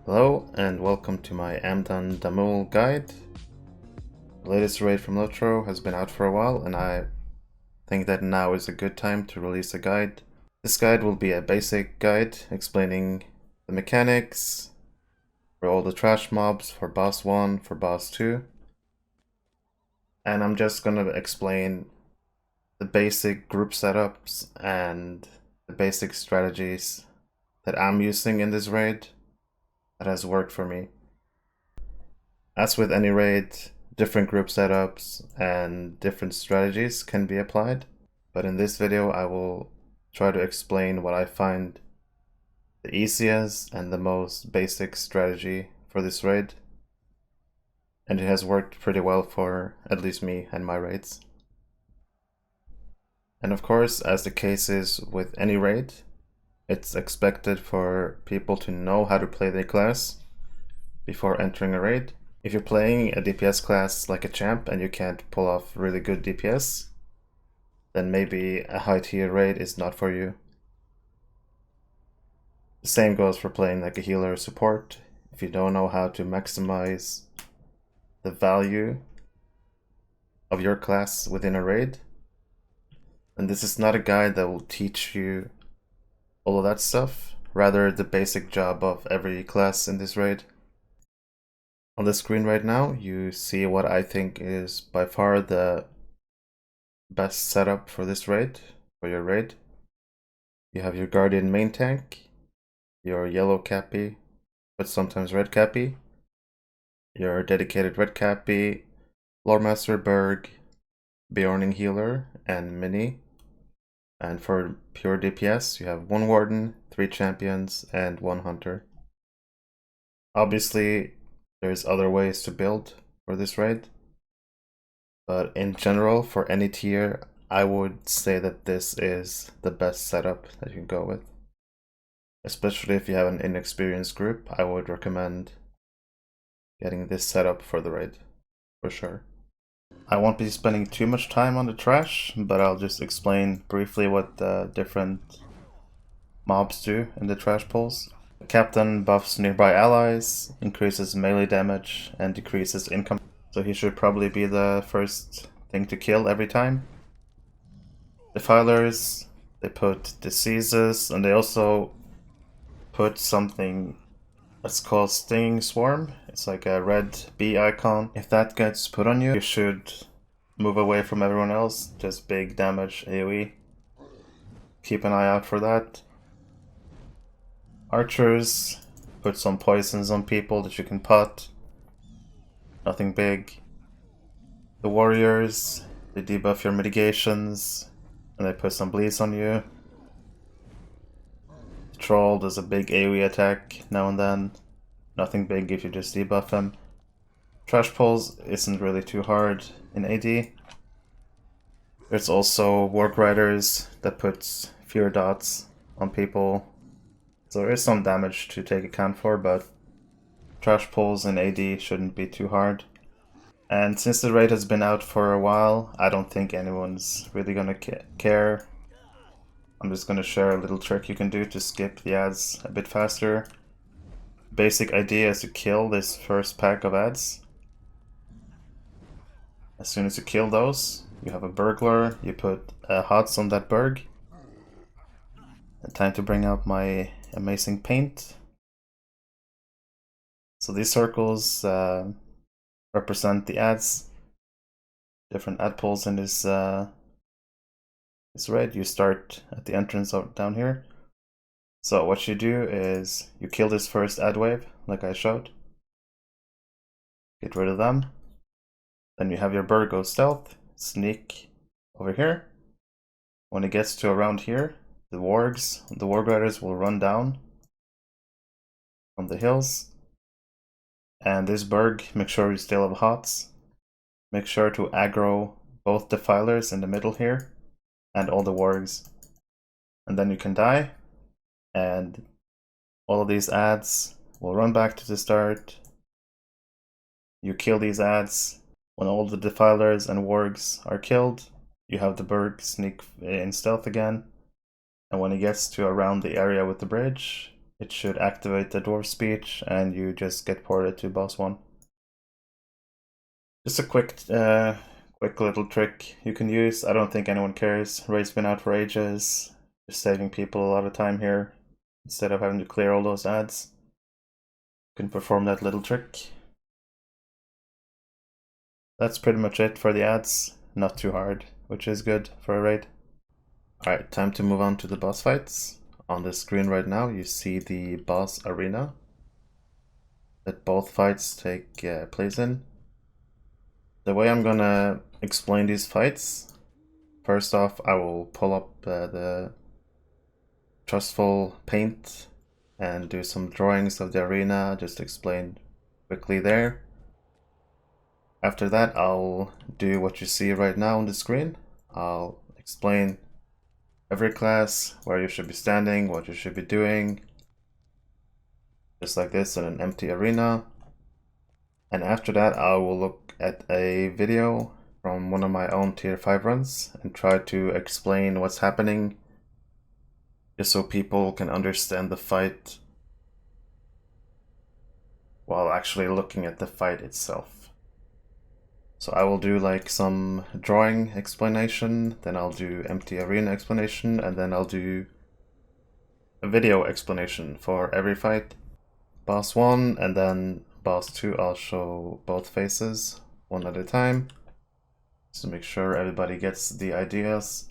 Hello and welcome to my Amdan Dammul guide. The latest raid from Lotro has been out for a while and I think that now is a good time to release a guide. This guide will be a basic guide explaining the mechanics for all the trash mobs for boss 1, for boss 2. And I'm just gonna explain the basic group setups and the basic strategies that I'm using in this raid that has worked for me. As with any raid, different group setups and different strategies can be applied, but in this video I will try to explain what I find the easiest and the most basic strategy for this raid, and it has worked pretty well for at least me and my raids. And of course, as the case is with any raid, it's expected for people to know how to play their class before entering a raid. If you're playing a DPS class like a champ and you can't pull off really good DPS, then maybe a high tier raid is not for you. The same goes for playing like a healer or support. If you don't know how to maximize the value of your class within a raid, then this is not a guide that will teach you all of that stuff, rather the basic job of every class in this raid. On the screen right now, you see what I think is by far the best setup for this raid, for your raid. You have your Guardian main tank, your yellow cappy, but sometimes red cappy, your dedicated red cappy, Loremaster Berg, Bjorning healer, and mini. And for pure DPS, you have 1 warden, 3 champions, and 1 hunter. Obviously, there's other ways to build for this raid, but in general, for any tier, I would say that this is the best setup that you can go with. Especially if you have an inexperienced group, I would recommend getting this setup for the raid, for sure. I won't be spending too much time on the trash, but I'll just explain briefly what the different mobs do in the trash pulls. The captain buffs nearby allies, increases melee damage, and decreases income. So he should probably be the first thing to kill every time. Defilers, they put diseases, and they also put something that's called Stinging Swarm. It's like a red bee icon. If that gets put on you, you should move away from everyone else. Just big damage AoE. Keep an eye out for that. Archers put some poisons on people that you can pot. Nothing big. The warriors, they debuff your mitigations and they put some bleeds on you. The troll does a big AoE attack now and then. Nothing big if you just debuff him. Trash pulls isn't really too hard in AD. There's also Warg Riders that puts fewer dots on people. So there is some damage to take account for, but trash pulls in AD shouldn't be too hard. And since the raid has been out for a while, I don't think anyone's really gonna care. I'm just gonna share a little trick you can do to skip the ads a bit faster. Basic idea is to kill this first pack of ads. As soon as you kill those, you have a burglar, you put HOTS on that burg. And time to bring out my amazing paint. So these circles represent the ads. Different ad pulls in this raid. You start at the entrance down here. So what you do is you kill this first ad wave, like I showed. Get rid of them. Then you have your bird go stealth, sneak over here. When it gets to around here, the Warg Riders will run down from the hills. And this Berg, make sure you still have HOTS. Make sure to aggro both Defilers in the middle here and all the Wargs. And then you can die. And all of these ads will run back to the start. You kill these ads. When all the Defilers and Wargs are killed, you have the Berg sneak in stealth again. And when he gets to around the area with the bridge, it should activate the dwarf speech and you just get ported to boss 1. Just a quick little trick you can use. I don't think anyone cares. Raid's been out for ages. Just saving people a lot of time here instead of having to clear all those ads. You can perform that little trick. That's pretty much it for the ads. Not too hard, which is good for a raid. Alright, time to move on to the boss fights. On the screen right now you see the boss arena that both fights take place in. The way I'm gonna explain these fights, first off I will pull up the trustful paint and do some drawings of the arena, just to explain quickly there. After that I'll do what you see right now on the screen. I'll explain every class, where you should be standing, what you should be doing, just like this in an empty arena. And after that I will look at a video from one of my own tier 5 runs and try to explain what's happening, just so people can understand the fight while actually looking at the fight itself. So I will do like some drawing explanation, then I'll do empty arena explanation, and then I'll do a video explanation for every fight. Boss 1 and then boss 2 I'll show both faces one at a time, just to make sure everybody gets the ideas,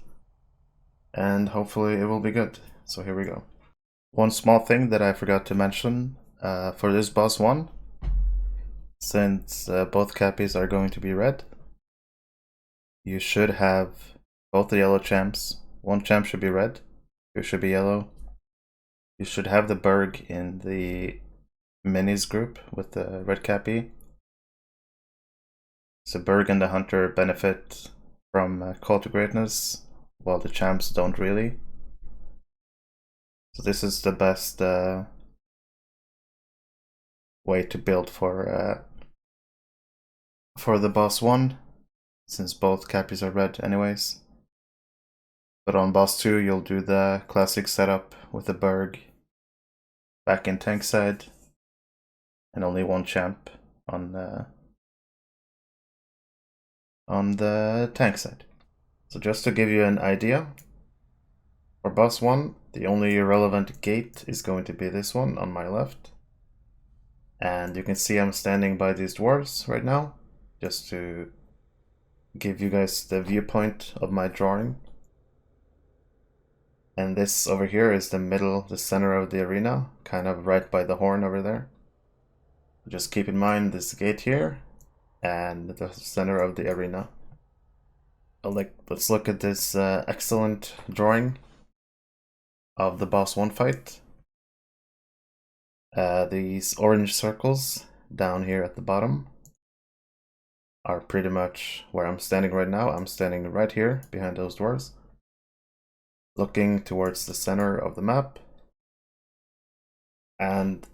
and hopefully it will be good. So here we go. One small thing that I forgot to mention for this boss 1, since both cappies are going to be red, you should have both the yellow champs. One champ should be red, 2 should be yellow. You should have the Berg in the minis group with the red cappy. So Berg and the Hunter benefit from Call to Greatness, while the champs don't really. So this is the best way to build for the boss 1, since both cappies are red anyways. But on boss 2 you'll do the classic setup with the Berg back in tank side and only one champ on the tank side. So just to give you an idea, for boss 1 the only relevant gate is going to be this one on my left. And you can see I'm standing by these dwarves right now, just to give you guys the viewpoint of my drawing. And this over here is the middle, the center of the arena, kind of right by the horn over there. Just keep in mind this gate here and the center of the arena. Let's look at this excellent drawing of the boss 1 fight. These orange circles down here at the bottom are pretty much where I'm standing right now. I'm standing right here behind those dwarves, looking towards the center of the map. And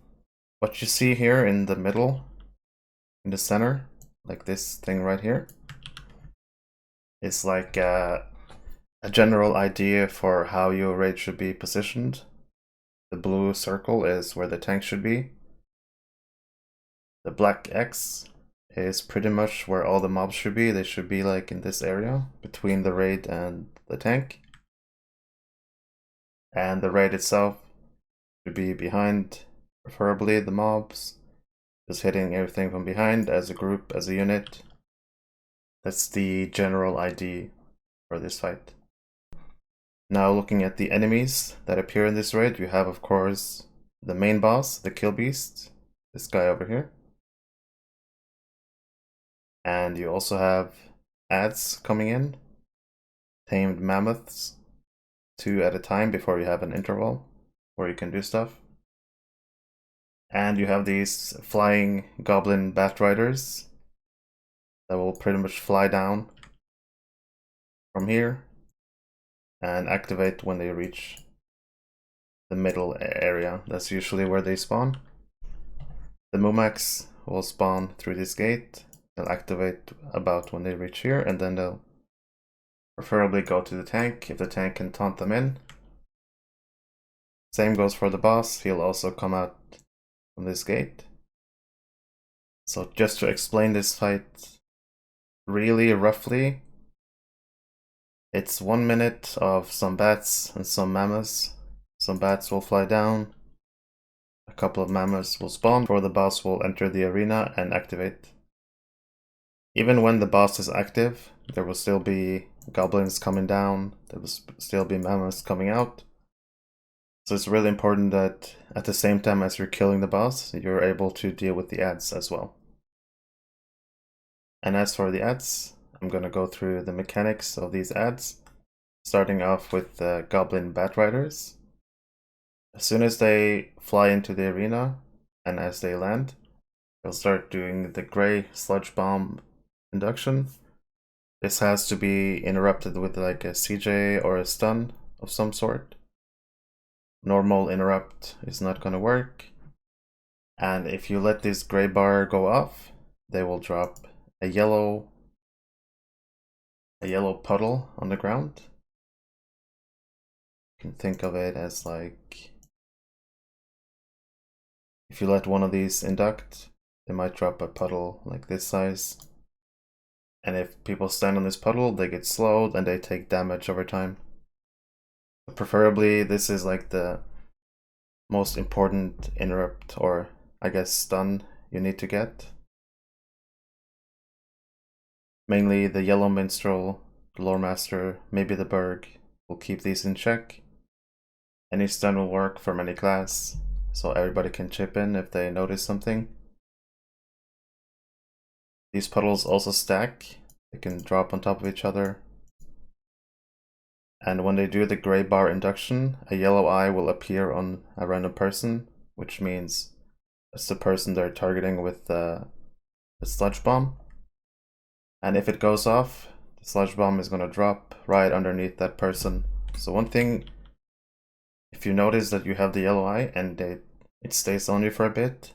what you see here in the middle, in the center, like this thing right here, is like a general idea for how your raid should be positioned. The blue circle is where the tank should be. The black X is pretty much where all the mobs should be. They should be like in this area between the raid and the tank. And the raid itself should be behind, preferably the mobs, just hitting everything from behind as a group, as a unit. That's the general idea for this fight. Now looking at the enemies that appear in this raid, you have of course the main boss, the Kill Beast, this guy over here. And you also have ads coming in, tamed mammoths, 2 at a time before you have an interval where you can do stuff. And you have these flying goblin bat riders that will pretty much fly down from here and activate when they reach the middle area. That's usually where they spawn. The Mumax will spawn through this gate. They'll activate about when they reach here, and then they'll preferably go to the tank if the tank can taunt them in. Same goes for the boss, he'll also come out from this gate. So just to explain this fight really roughly, it's 1 minute of some bats and some mammoths. Some bats will fly down, a couple of mammoths will spawn before the boss will enter the arena and activate. Even when the boss is active, there will still be goblins coming down, there will still be mammoths coming out. So it's really important that at the same time as you're killing the boss, you're able to deal with the ads as well. And as for the ads, I'm going to go through the mechanics of these ads, starting off with the goblin bat riders. As soon as they fly into the arena and as they land, they'll start doing the gray sludge bomb induction. This has to be interrupted with like a CJ or a stun of some sort. Normal interrupt is not going to work. And if you let this gray bar go off, they will drop a yellow puddle on the ground. You can think of it as like, if you let one of these induct, they might drop a puddle like this size. And if people stand on this puddle, they get slowed and they take damage over time. Preferably, this is like the most important interrupt, or I guess stun, you need to get. Mainly the Yellow Minstrel, the Lore Master, maybe the Berg will keep these in check. Any stun will work from any class, so everybody can chip in if they notice something. These puddles also stack, they can drop on top of each other. And when they do the gray bar induction, a yellow eye will appear on a random person, which means it's the person they're targeting with the sludge bomb. And if it goes off, the sludge bomb is going to drop right underneath that person. So one thing, if you notice that you have the yellow eye and it stays on you for a bit,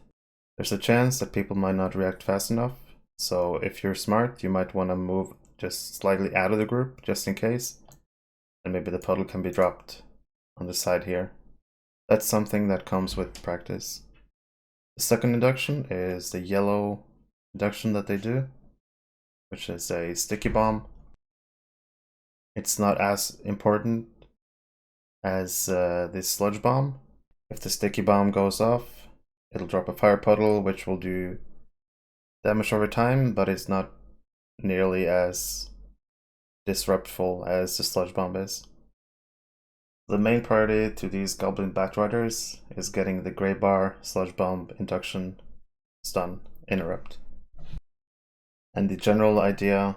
there's a chance that people might not react fast enough. So if you're smart, you might want to move just slightly out of the group, just in case. And maybe the puddle can be dropped on the side here. That's something that comes with practice. The second induction is the yellow induction that they do, which is a sticky bomb. It's not as important as this sludge bomb. If the sticky bomb goes off, it'll drop a fire puddle, which will do damage over time, but it's not nearly as disruptful as the sludge bomb is. The main priority to these goblin bat riders is getting the gray bar, sludge bomb, induction, stun, interrupt. And the general idea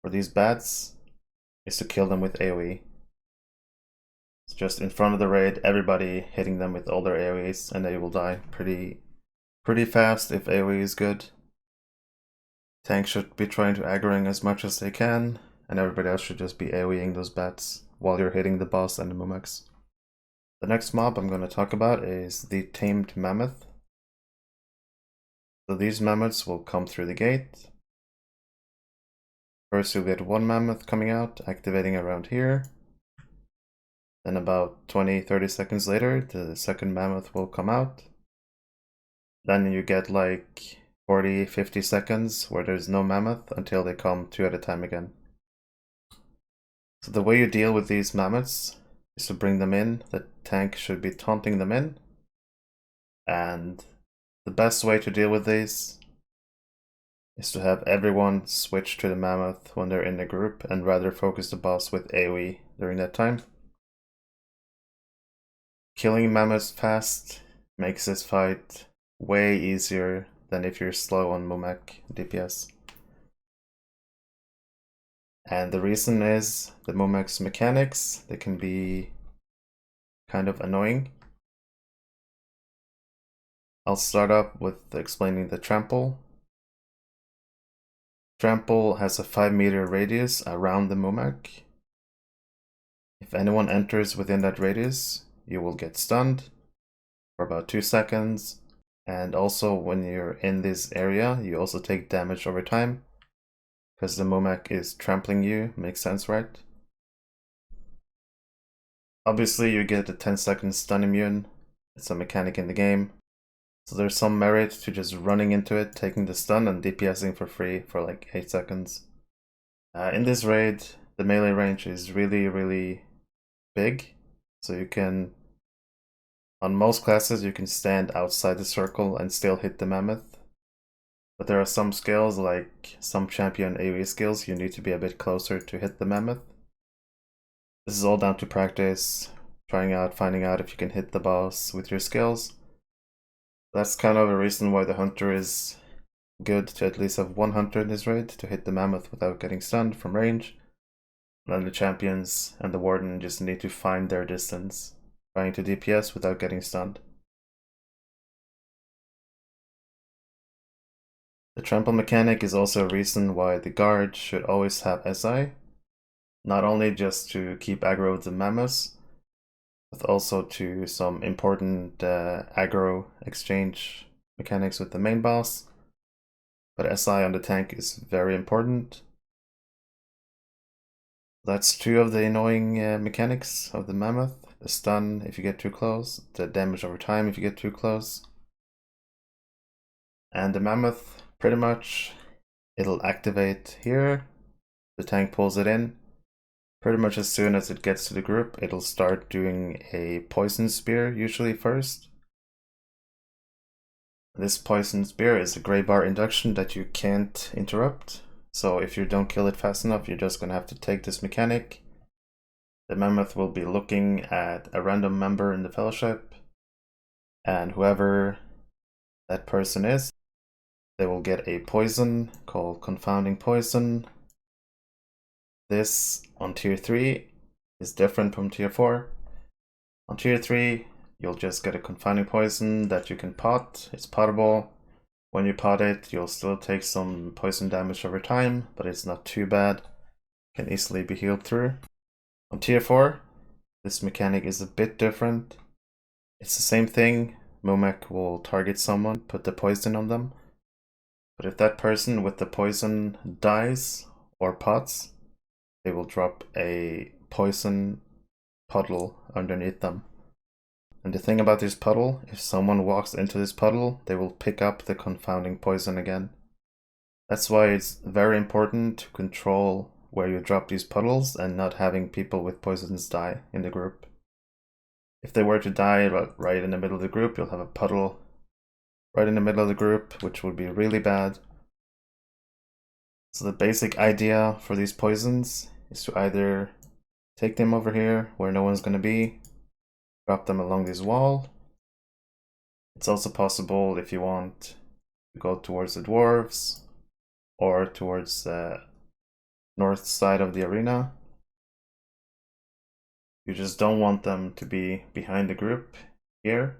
for these bats is to kill them with AoE. It's just in front of the raid, everybody hitting them with all their AoEs, and they will die pretty fast if AoE is good. Tanks should be trying to aggroing as much as they can, and everybody else should just be AoEing those bats while you're hitting the boss and the Mumex. The next mob I'm going to talk about is the Tamed Mammoth. So these mammoths will come through the gate. First you'll get one mammoth coming out, activating around here. Then about 20-30 seconds later, the second mammoth will come out. Then you get like 40-50 seconds where there's no mammoth until they come 2 at a time again. So the way you deal with these mammoths is to bring them in. The tank should be taunting them in. And the best way to deal with these is to have everyone switch to the mammoth when they're in the group and rather focus the boss with AoE during that time. Killing mammoths fast makes this fight way easier than if you're slow on Mumek DPS. And the reason is the Mumek's mechanics, they can be kind of annoying. I'll start up with explaining the trample. Trample has a 5-meter radius around the Mumek. If anyone enters within that radius, you will get stunned for about 2 seconds. And also when you're in this area, you also take damage over time. Because the Mumek is trampling you, makes sense, right? Obviously, you get a 10-second stun immune. It's a mechanic in the game. So there's some merit to just running into it, taking the stun, and DPSing for free for like 8 seconds. In this raid, the melee range is really, really big. So you can, on most classes, you can stand outside the circle and still hit the mammoth. But there are some skills, like some champion AoE skills, you need to be a bit closer to hit the mammoth. This is all down to practice, trying out, finding out if you can hit the boss with your skills. That's kind of a reason why the hunter is good to at least have one hunter in his raid to hit the mammoth without getting stunned from range. And then the champions and the warden just need to find their distance, trying to DPS without getting stunned. The trample mechanic is also a reason why the guard should always have SI, not only just to keep aggro with the mammoths, but also to some important aggro exchange mechanics with the main boss. But SI on the tank is very important. That's two of the annoying mechanics of the mammoth. The stun if you get too close, the damage over time if you get too close. And the mammoth, pretty much, it'll activate here. The tank pulls it in. Pretty much as soon as it gets to the group, it'll start doing a poison spear, usually first. This poison spear is a gray bar induction that you can't interrupt. So if you don't kill it fast enough, you're just gonna have to take this mechanic. The mammoth will be looking at a random member in the fellowship, and whoever that person is, they will get a poison called confounding poison. This on tier 3 is different from tier 4. On tier 3, you'll just get a confounding poison that you can pot. It's potable. When you pot it, you'll still take some poison damage over time, but it's not too bad. Can easily be healed through. On tier 4, this mechanic is a bit different. It's the same thing. Mumek will target someone, put the poison on them. But if that person with the poison dies or pots, they will drop a poison puddle underneath them. And the thing about this puddle, if someone walks into this puddle, they will pick up the confounding poison again. That's why it's very important to control where you drop these puddles and not having people with poisons die in the group. If they were to die right in the middle of the group, you'll have a puddle right in the middle of the group, which would be really bad. So the basic idea for these poisons is to either take them over here where no one's going to be, drop them along this wall. It's also possible if you want to go towards the dwarves or towards the north side of the arena. You just don't want them to be behind the group here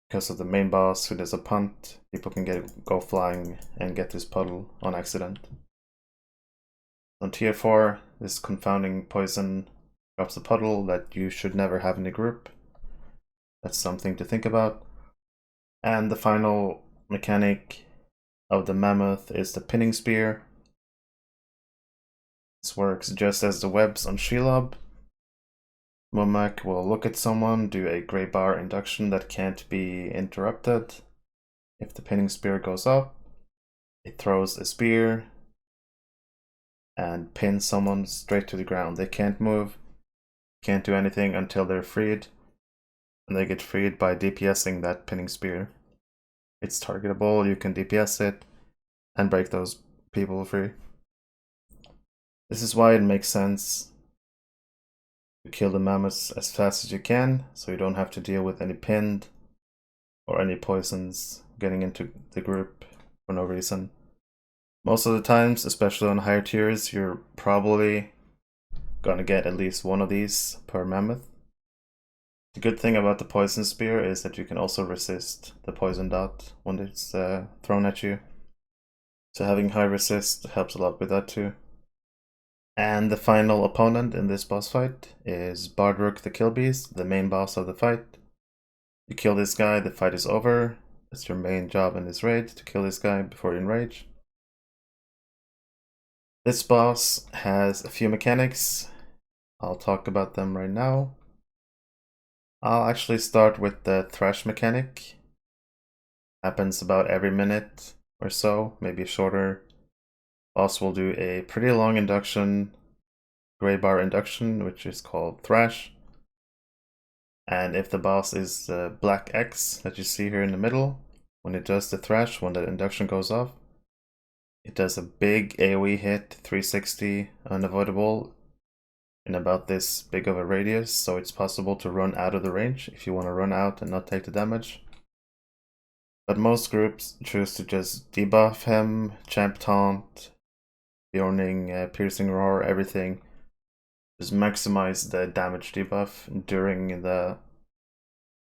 because of the main boss who does a punt. People can go flying and get this puddle on accident. On tier 4, this confounding poison drops a puddle that you should never have in the group. That's something to think about. And the final mechanic of the mammoth is the pinning spear. This works just as the webs on Shelob. Mumek will look at someone, do a gray bar induction that can't be interrupted. If the pinning spear goes up, it throws a spear and pins someone straight to the ground. They can't move, can't do anything until they're freed. And they get freed by DPSing that pinning spear. It's targetable, you can DPS it and break those people free. This is why it makes sense to kill the mammoths as fast as you can, so you don't have to deal with any pinned or any poisons getting into the group for no reason. Most of the times, especially on higher tiers, you're probably gonna get at least one of these per mammoth. The good thing about the poison spear is that you can also resist the poison dot when it's thrown at you. So having high resist helps a lot with that too. And the final opponent in this boss fight is Bardrook the Killbeast, the main boss of the fight. You kill this guy, the fight is over. That's your main job in this raid, to kill this guy before you enrage. This boss has a few mechanics. I'll talk about them right now. I'll actually start with the thrash mechanic. Happens about every minute or so, maybe shorter. Boss will do a pretty long induction, gray bar induction, which is called thrash. And if the boss is the black X that you see here in the middle, when it does the thrash, when the induction goes off, it does a big AoE hit, 360, unavoidable, in about this big of a radius, so it's possible to run out of the range if you want to run out and not take the damage. But most groups choose to just debuff him, champ taunt, Bjorning, piercing roar, everything. Just maximize the damage debuff during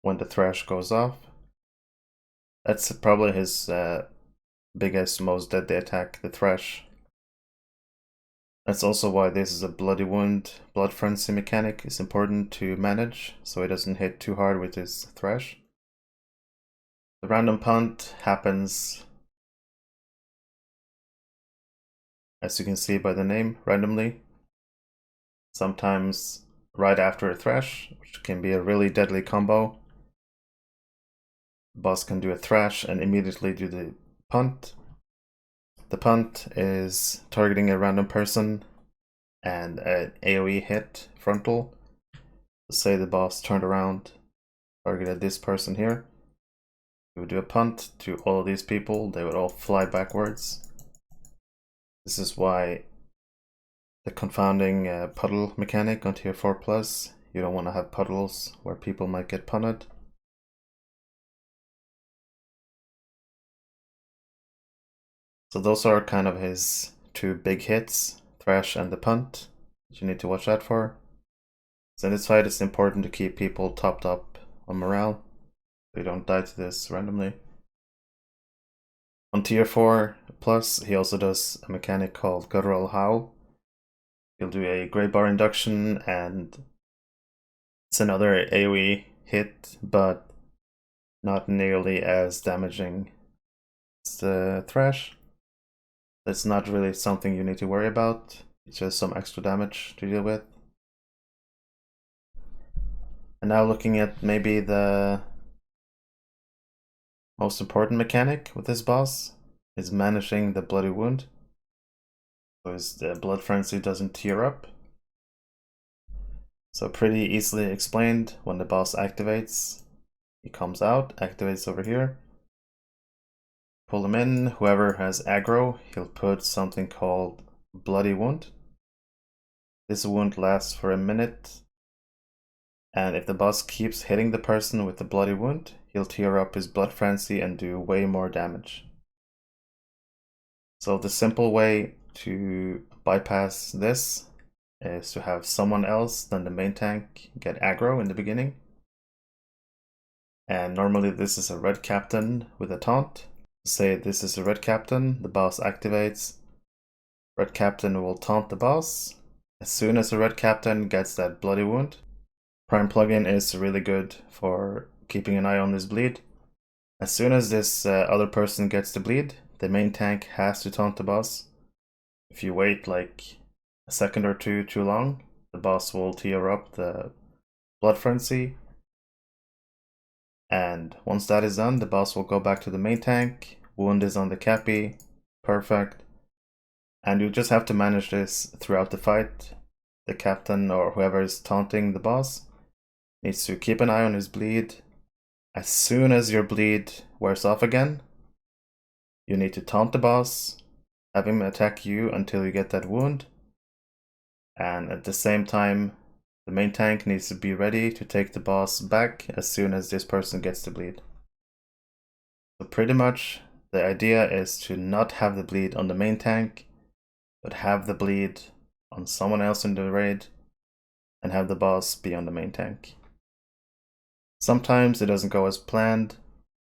when the thrash goes off. That's probably his biggest, most deadly attack, the thrash. That's also why this is a bloody wound. Blood frenzy mechanic is important to manage, so he doesn't hit too hard with his thrash. The random punt happens, as you can see by the name, randomly. Sometimes right after a thrash, which can be a really deadly combo. The boss can do a thrash and immediately do the punt. The punt is targeting a random person and an AoE hit frontal. Say the boss turned around, targeted this person here. We would do a punt to all of these people, they would all fly backwards. This is why the confounding puddle mechanic on tier 4+, you don't want to have puddles where people might get punted. So those are kind of his two big hits, thrash and the punt, that you need to watch out for. So in this fight it's important to keep people topped up on morale, so you don't die to this randomly. On tier 4+, he also does a mechanic called Guttural Howl. He'll do a Grey Bar induction, and it's another AoE hit, but not nearly as damaging as the thrash. That's not really something you need to worry about. It's just some extra damage to deal with. And now looking at maybe the most important mechanic with this boss is managing the bloody wound. Because the blood frenzy doesn't tear up. So pretty easily explained. When the boss activates, he comes out, activates over here. Pull him in. Whoever has aggro, he'll put something called bloody wound. This wound lasts for a minute, and if the boss keeps hitting the person with the bloody wound, he'll tear up his blood frenzy and do way more damage. So the simple way to bypass this is to have someone else than the main tank get aggro in the beginning. And normally this is a red captain with a taunt. Say this is a red captain, the boss activates. Red captain will taunt the boss. As soon as the red captain gets that bloody wound, Prime plugin is really good for keeping an eye on this bleed. As soon as this other person gets the bleed, the main tank has to taunt the boss. If you wait like a second or two too long, the boss will tear up the blood frenzy. And once that is done, the boss will go back to the main tank. Wound is on the cappy. Perfect. And you just have to manage this throughout the fight. The captain or whoever is taunting the boss needs to keep an eye on his bleed. As soon as your bleed wears off again, you need to taunt the boss, have him attack you until you get that wound. And at the same time, the main tank needs to be ready to take the boss back as soon as this person gets the bleed. So pretty much the idea is to not have the bleed on the main tank, but have the bleed on someone else in the raid and have the boss be on the main tank. Sometimes it doesn't go as planned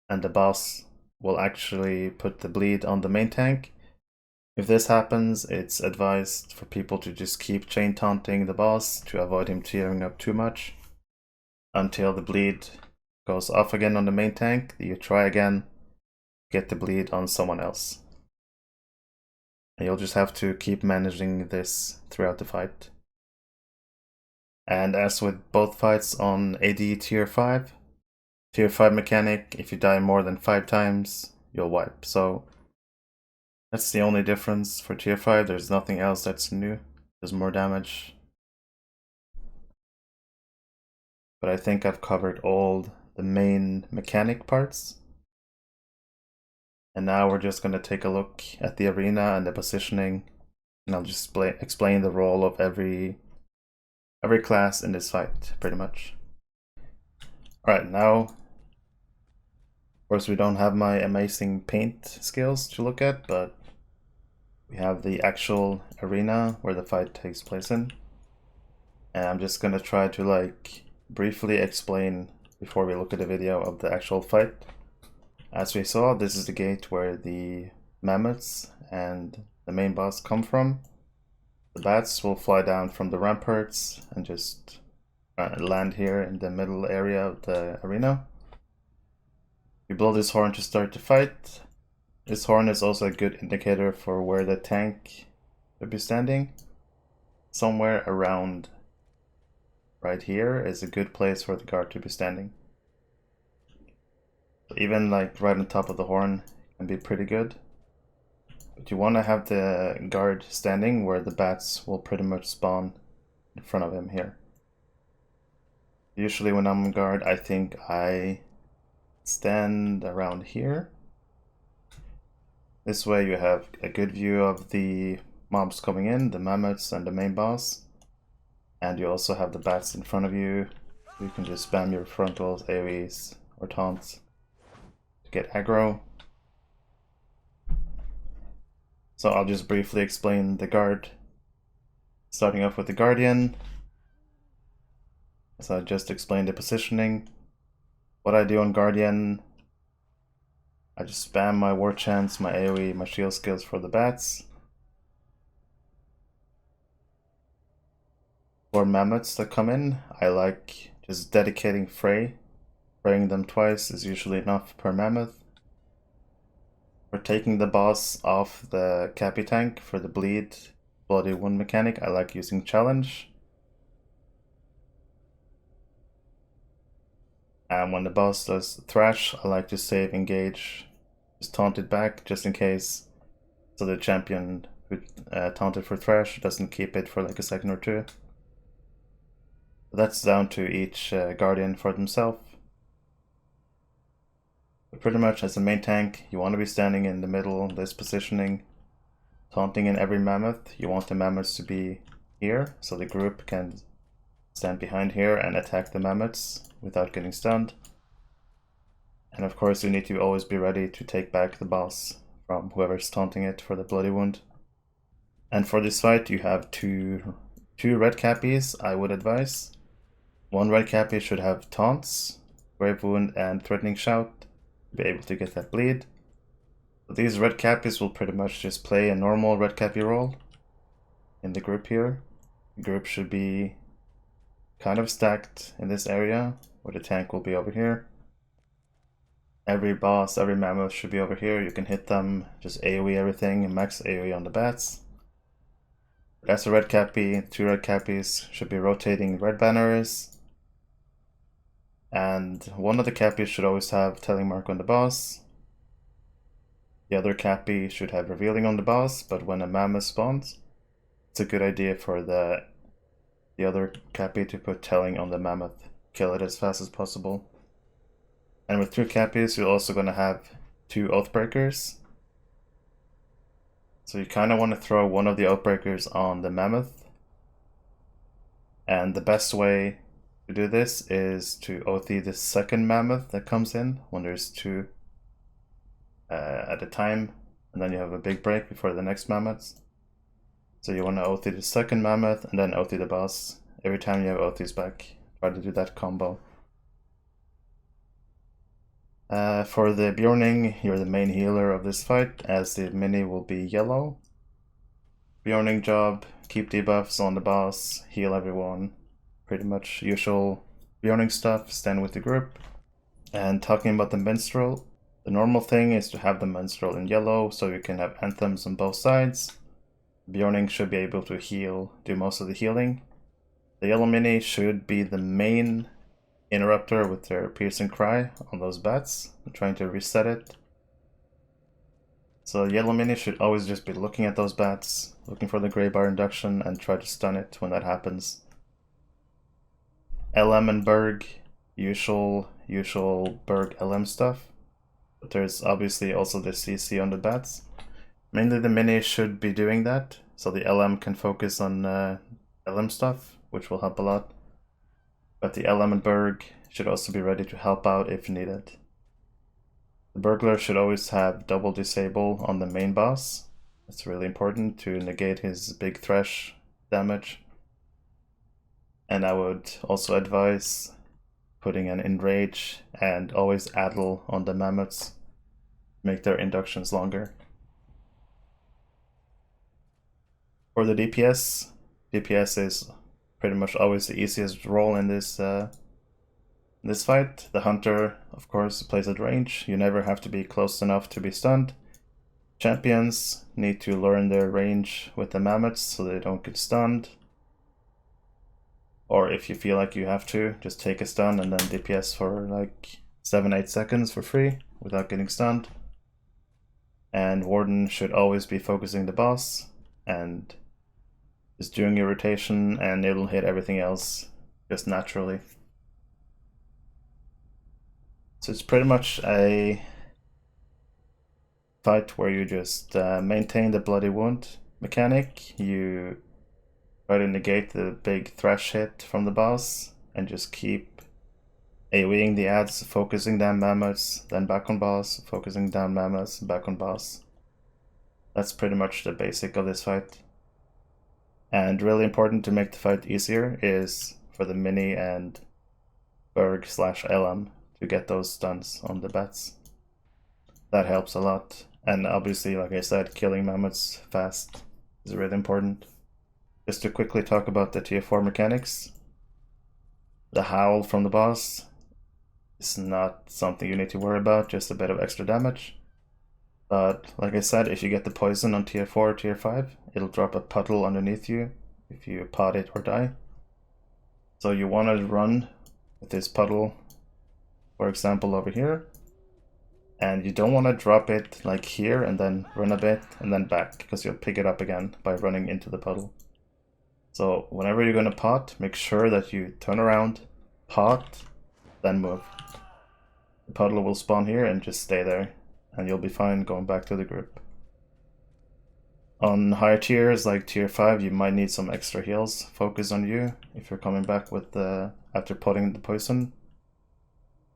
and the boss will actually put the bleed on the main tank. If this happens, it's advised for people to just keep chain taunting the boss to avoid him tearing up too much until the bleed goes off again on the main tank. You try again, get the bleed on someone else. And you'll just have to keep managing this throughout the fight. And as with both fights on AD tier 5, tier 5 mechanic, if you die more than 5 times, you'll wipe. So that's the only difference for tier 5. There's nothing else that's new. There's more damage. But I think I've covered all the main mechanic parts. And now we're just going to take a look at the arena and the positioning. And I'll just explain the role of every class in this fight, pretty much. Alright, now, of course we don't have my amazing paint skills to look at, but we have the actual arena where the fight takes place in. And I'm just gonna try to like briefly explain before we look at the video of the actual fight. As we saw, this is the gate where the mammoths and the main boss come from. The bats will fly down from the ramparts and just land here in the middle area of the arena. You blow this horn to start the fight. This horn is also a good indicator for where the tank should be standing. Somewhere around right here is a good place for the guard to be standing. Even like right on top of the horn can be pretty good. But you want to have the guard standing where the bats will pretty much spawn in front of him here. Usually when I'm on guard, I think I stand around here. This way you have a good view of the mobs coming in, the mammoths and the main boss. And you also have the bats in front of you. You can just spam your frontals, AoEs, or taunts to get aggro. So I'll just briefly explain the guard. Starting off with the Guardian. So I just explained the positioning. What I do on Guardian, I just spam my war chants, my AoE, my shield skills for the bats. For mammoths that come in, I like just dedicating Frey. Fraying them twice is usually enough per mammoth. For taking the boss off the Cappy tank for the bleed, bloody wound mechanic, I like using challenge. And when the boss does thrash, I like to save engage, just taunt it back just in case, so the champion who taunted for thrash doesn't keep it for like a second or two. That's down to each guardian for themselves. But pretty much as a main tank, you want to be standing in the middle, this positioning, taunting in every mammoth. You want the mammoths to be here, so the group can stand behind here and attack the mammoths without getting stunned. And of course you need to always be ready to take back the boss from whoever's taunting it for the bloody wound. And for this fight you have two red cappies, I would advise. One red cappy should have taunts, grave wound and threatening shout to be able to get that bleed. But these red cappies will pretty much just play a normal red cappy role in the group here. The group should be kind of stacked in this area where the tank will be over here. Every boss, every mammoth should be over here. You can hit them, just AoE everything and max AoE on the bats. That's a red cappy, two red cappies should be rotating red banners. And one of the cappies should always have telling mark on the boss. The other cappy should have revealing on the boss, but when a mammoth spawns, it's a good idea for the other cappy to put telling on the mammoth. Kill it as fast as possible. And with two cappies, you're also going to have two Oathbreakers. So you kind of want to throw one of the Oathbreakers on the mammoth. And the best way to do this is to Oathy the second mammoth that comes in when there's two at a time. And then you have a big break before the next mammoths. So you want to Oathy the second mammoth and then Oathy the boss. Every time you have Oathys back, try to do that combo. For the Bjorning, you're the main healer of this fight, as the mini will be yellow. Bjorning job, keep debuffs on the boss, heal everyone. Pretty much usual Bjorning stuff, stand with the group. And talking about the minstrel, the normal thing is to have the minstrel in yellow, so you can have anthems on both sides. Bjorning should be able to heal, do most of the healing. The yellow mini should be the main interrupter with their piercing cry on those bats. I'm trying to reset it. So yellow mini should always just be looking at those bats, looking for the gray bar induction, and try to stun it when that happens. LM and Berg, usual Berg LM stuff. But there's obviously also the CC on the bats. Mainly the mini should be doing that, so the LM can focus on LM stuff, which will help a lot. But the LM and Berg should also be ready to help out if needed. The Burglar should always have double disable on the main boss. It's really important to negate his big thresh damage. And I would also advise putting an Enrage and always Addle on the mammoths, make their inductions longer. For the DPS, DPS is pretty much always the easiest role in this fight. The Hunter, of course, plays at range. You never have to be close enough to be stunned. Champions need to learn their range with the mammoths so they don't get stunned. Or if you feel like you have to, just take a stun and then DPS for like 7-8 seconds for free without getting stunned. And Warden should always be focusing the boss and just doing your rotation, and it'll hit everything else just naturally. So it's pretty much a fight where you just maintain the bloody wound mechanic. You try to negate the big thresh hit from the boss and just keep AoEing the ads, focusing down mammoths, then back on boss, focusing down mammoths, back on boss. That's pretty much the basic of this fight. And really important to make the fight easier is for the mini and Berg/LM to get those stuns on the bats. That helps a lot. And obviously, like I said, killing mammoths fast is really important. Just to quickly talk about the tier 4 mechanics. The howl from the boss is not something you need to worry about, just a bit of extra damage. But like I said, if you get the poison on tier 4 or tier 5, it'll drop a puddle underneath you if you pot it or die. So you want to run with this puddle, for example, over here. And you don't want to drop it like here and then run a bit and then back, because you'll pick it up again by running into the puddle. So whenever you're going to pot, make sure that you turn around, pot, then move. The puddle will spawn here and just stay there, and you'll be fine going back to the group. On higher tiers like tier 5, you might need some extra heals. Focus on you if you're coming back with after potting the poison.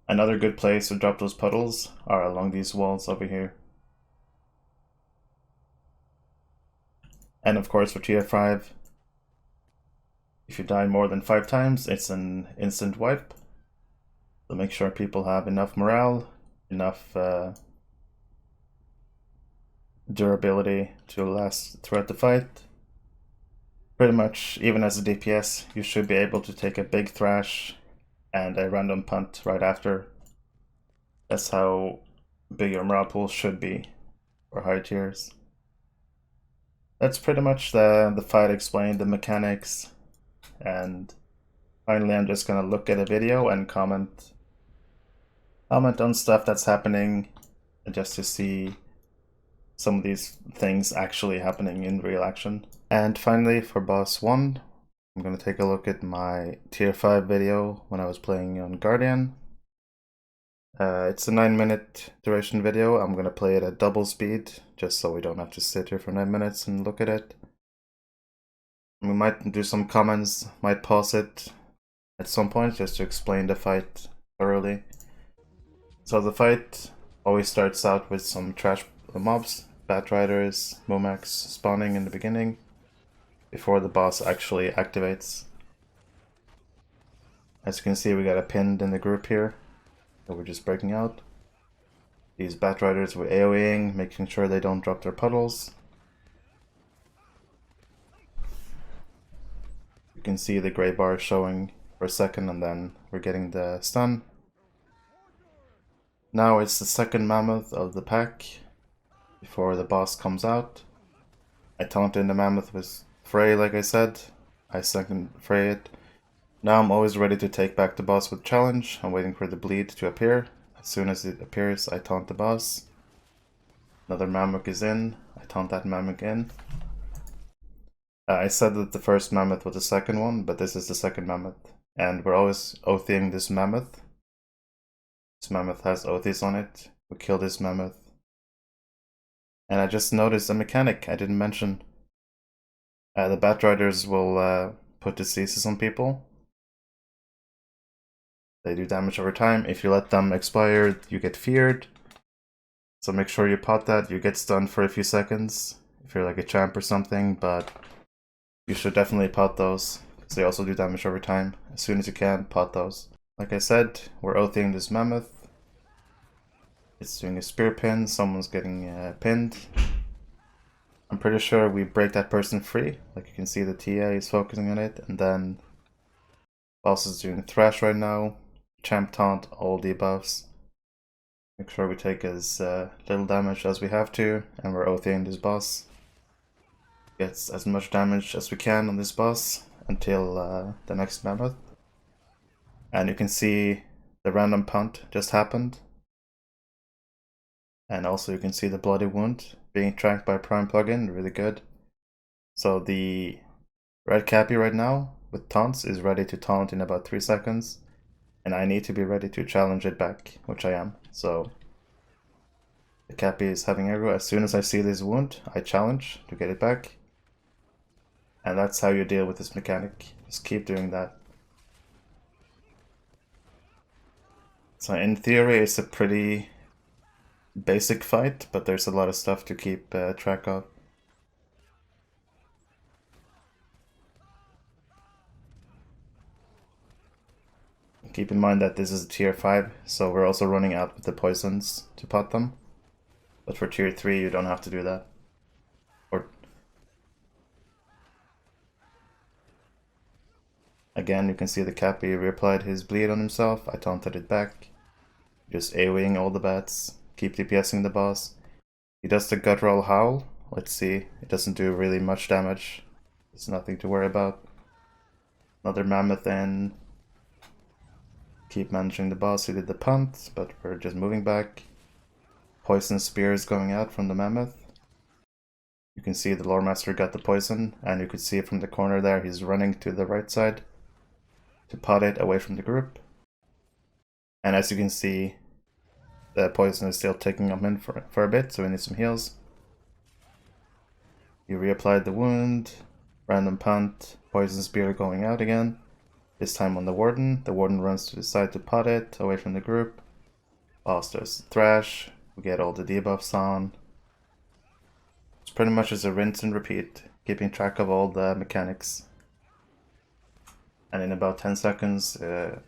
Another good place to drop those puddles are along these walls over here. And of course for tier 5, if you die more than 5 times, it's an instant wipe. So make sure people have enough morale, enough durability to last throughout the fight. Pretty much, even as a DPS, you should be able to take a big thrash and a random punt right after. That's how big your morale pool should be for high tiers. That's pretty much the fight explained, the mechanics. And finally, I'm just gonna look at a video and comment on stuff that's happening, just to see some of these things actually happening in real action. And finally, for boss 1, I'm gonna take a look at my tier 5 video when I was playing on Guardian. It's a 9-minute duration video. I'm gonna play it at double speed, just so we don't have to sit here for 9 minutes and look at it. We might do some comments, might pause it at some point just to explain the fight thoroughly. So the fight always starts out with some trash mobs, Bat Riders, Momax spawning in the beginning before the boss actually activates. As you can see, we got a pinned in the group here that we're just breaking out. These Bat Riders were AoEing, making sure they don't drop their puddles. You can see the gray bar showing for a second, and then we're getting the stun. Now it's the second mammoth of the pack before the boss comes out. I taunted the mammoth with Frey, like I said. I second Frey it. Now I'm always ready to take back the boss with challenge. I'm waiting for the bleed to appear. As soon as it appears, I taunt the boss. Another Mammoth is in. I taunt that Mammoth in. I said that the first Mammoth was the second one, but this is the second Mammoth. And we're always OThing this Mammoth. This Mammoth has OTs on it. We kill this Mammoth. And I just noticed a mechanic I didn't mention. The Bat Riders will put diseases on people. They do damage over time. If you let them expire, you get feared. So make sure you pot that. You get stunned for a few seconds if you're like a champ or something, but you should definitely pot those because they also do damage over time. As soon as you can, pot those. Like I said, we're OTing this Mammoth. It's doing a spear pin. Someone's getting pinned. I'm pretty sure we break that person free. Like you can see the TA is focusing on it, and then boss is doing thrash right now. Champ taunt, all debuffs. Make sure we take as little damage as we have to, and we're OTing this boss. Gets as much damage as we can on this boss until the next Mammoth. And you can see the random punt just happened. And also you can see the bloody wound being tracked by Prime plugin, really good. So the red Cappy right now with taunts is ready to taunt in about 3 seconds. And I need to be ready to challenge it back, which I am. So the Cappy is having aggro. As soon as I see this wound, I challenge to get it back. And that's how you deal with this mechanic. Just keep doing that. So in theory, it's a pretty basic fight, but there's a lot of stuff to keep track of. Keep in mind that this is a tier 5, so we're also running out with the poisons to pot them. But for tier 3, you don't have to do that. Or again, you can see the Cappy reapplied his bleed on himself. I taunted it back. Just AoEing all the bats. Keep DPSing the boss. He does the gut roll howl. Let's see. It doesn't do really much damage. It's nothing to worry about. Another Mammoth in. Keep managing the boss. He did the punt, but we're just moving back. Poison spears going out from the Mammoth. You can see the Lore Master got the poison, and you could see from the corner there he's running to the right side to pot it away from the group. And as you can see, the poison is still taking him in for a bit, so we need some heals. You reapplied the wound, random punt, poison spear going out again. This time on the Warden. The Warden runs to the side to pot it away from the group. Boss does thrash. We get all the debuffs on. It's pretty much just a rinse and repeat, keeping track of all the mechanics. And in about 10 seconds, the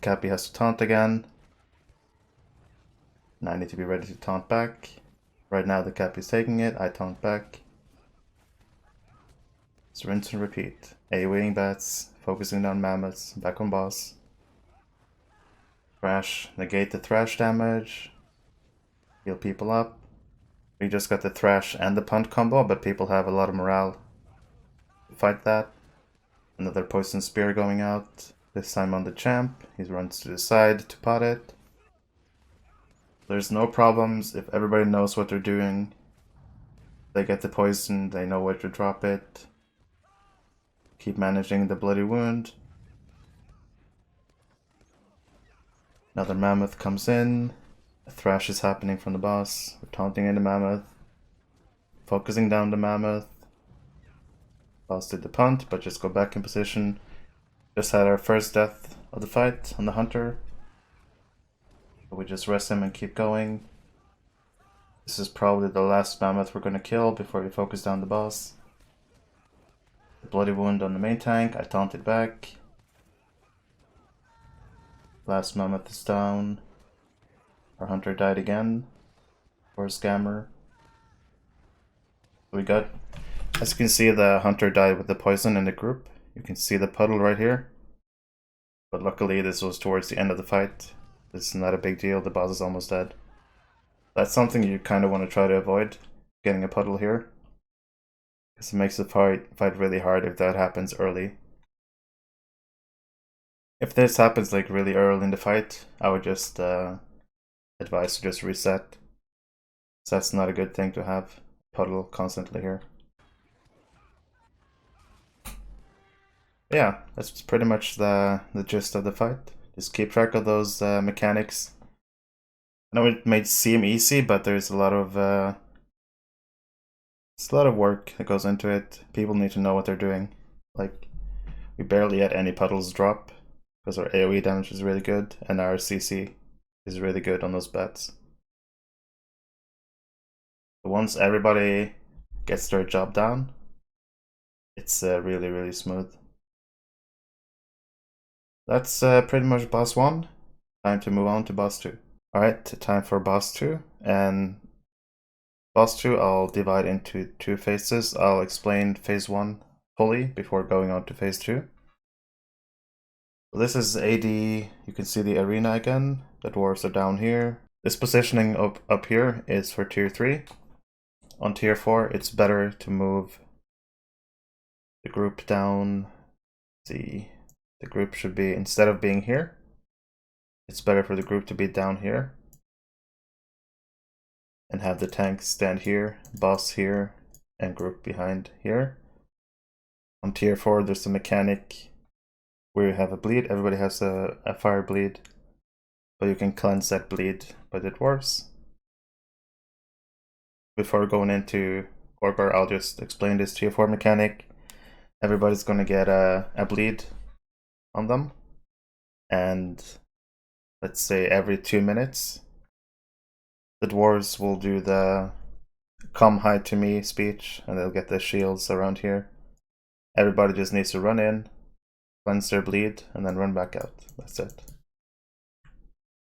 Cappy has to taunt again. Now I need to be ready to taunt back. Right now the Cappy's taking it, I taunt back. It's rinse and repeat. AoEing bats, focusing on mammoths, back on boss. Thrash, negate the thrash damage. Heal people up. We just got the thrash and the punt combo, but people have a lot of morale to fight that. Another poison spear going out, this time on the champ. He runs to the side to pot it. There's no problems if everybody knows what they're doing. They get the poison, they know where to drop it. Keep managing the bloody wound. Another mammoth comes in. A thrash is happening from the boss. We're taunting in the mammoth. Focusing down the mammoth. Boss did the punt, but just go back in position. Just had our first death of the fight on the hunter. We just rest him and keep going. This is probably the last mammoth we're gonna kill before we focus down the boss. The bloody wound on the main tank, I taunted back. Last mammoth is down. Our hunter died again. Or a scammer. We got, as you can see, the hunter died with the poison in the group. You can see the puddle right here. But luckily this was towards the end of the fight. This is not a big deal, the boss is almost dead. That's something you kind of want to try to avoid, getting a puddle here. Because it makes the fight really hard if that happens early. If this happens like really early in the fight, I would just advise to just reset. So that's not a good thing to have puddle constantly here. Yeah, that's pretty much the gist of the fight. Just keep track of those mechanics. I know it may seem easy, but there's a lot of it's a lot of work that goes into it. People need to know what they're doing. Like, we barely had any puddles drop because our AoE damage is really good and our CC is really good on those bets. But once everybody gets their job done, it's really, really smooth. That's pretty much boss 1. Time to move on to boss 2. Alright, time for boss 2. And boss 2 I'll divide into 2 phases. I'll explain phase 1 fully before going on to phase 2. This is AD, you can see the arena again. The dwarves are down here. This positioning up here is for tier 3. On tier 4 it's better to move the group down. The group should be, instead of being here, it's better for the group to be down here. And have the tanks stand here, boss here, and group behind here. On tier 4 there's a mechanic where you have a bleed. Everybody has a fire bleed, but you can cleanse that bleed by the dwarves. Before going into Gorgor, I'll just explain this tier 4 mechanic. Everybody's gonna get a bleed on them, and let's say every 2 minutes the dwarves will do the come hide to me speech, and they'll get the shields around here. Everybody just needs to run in, cleanse their bleed, and then run back out. That's it.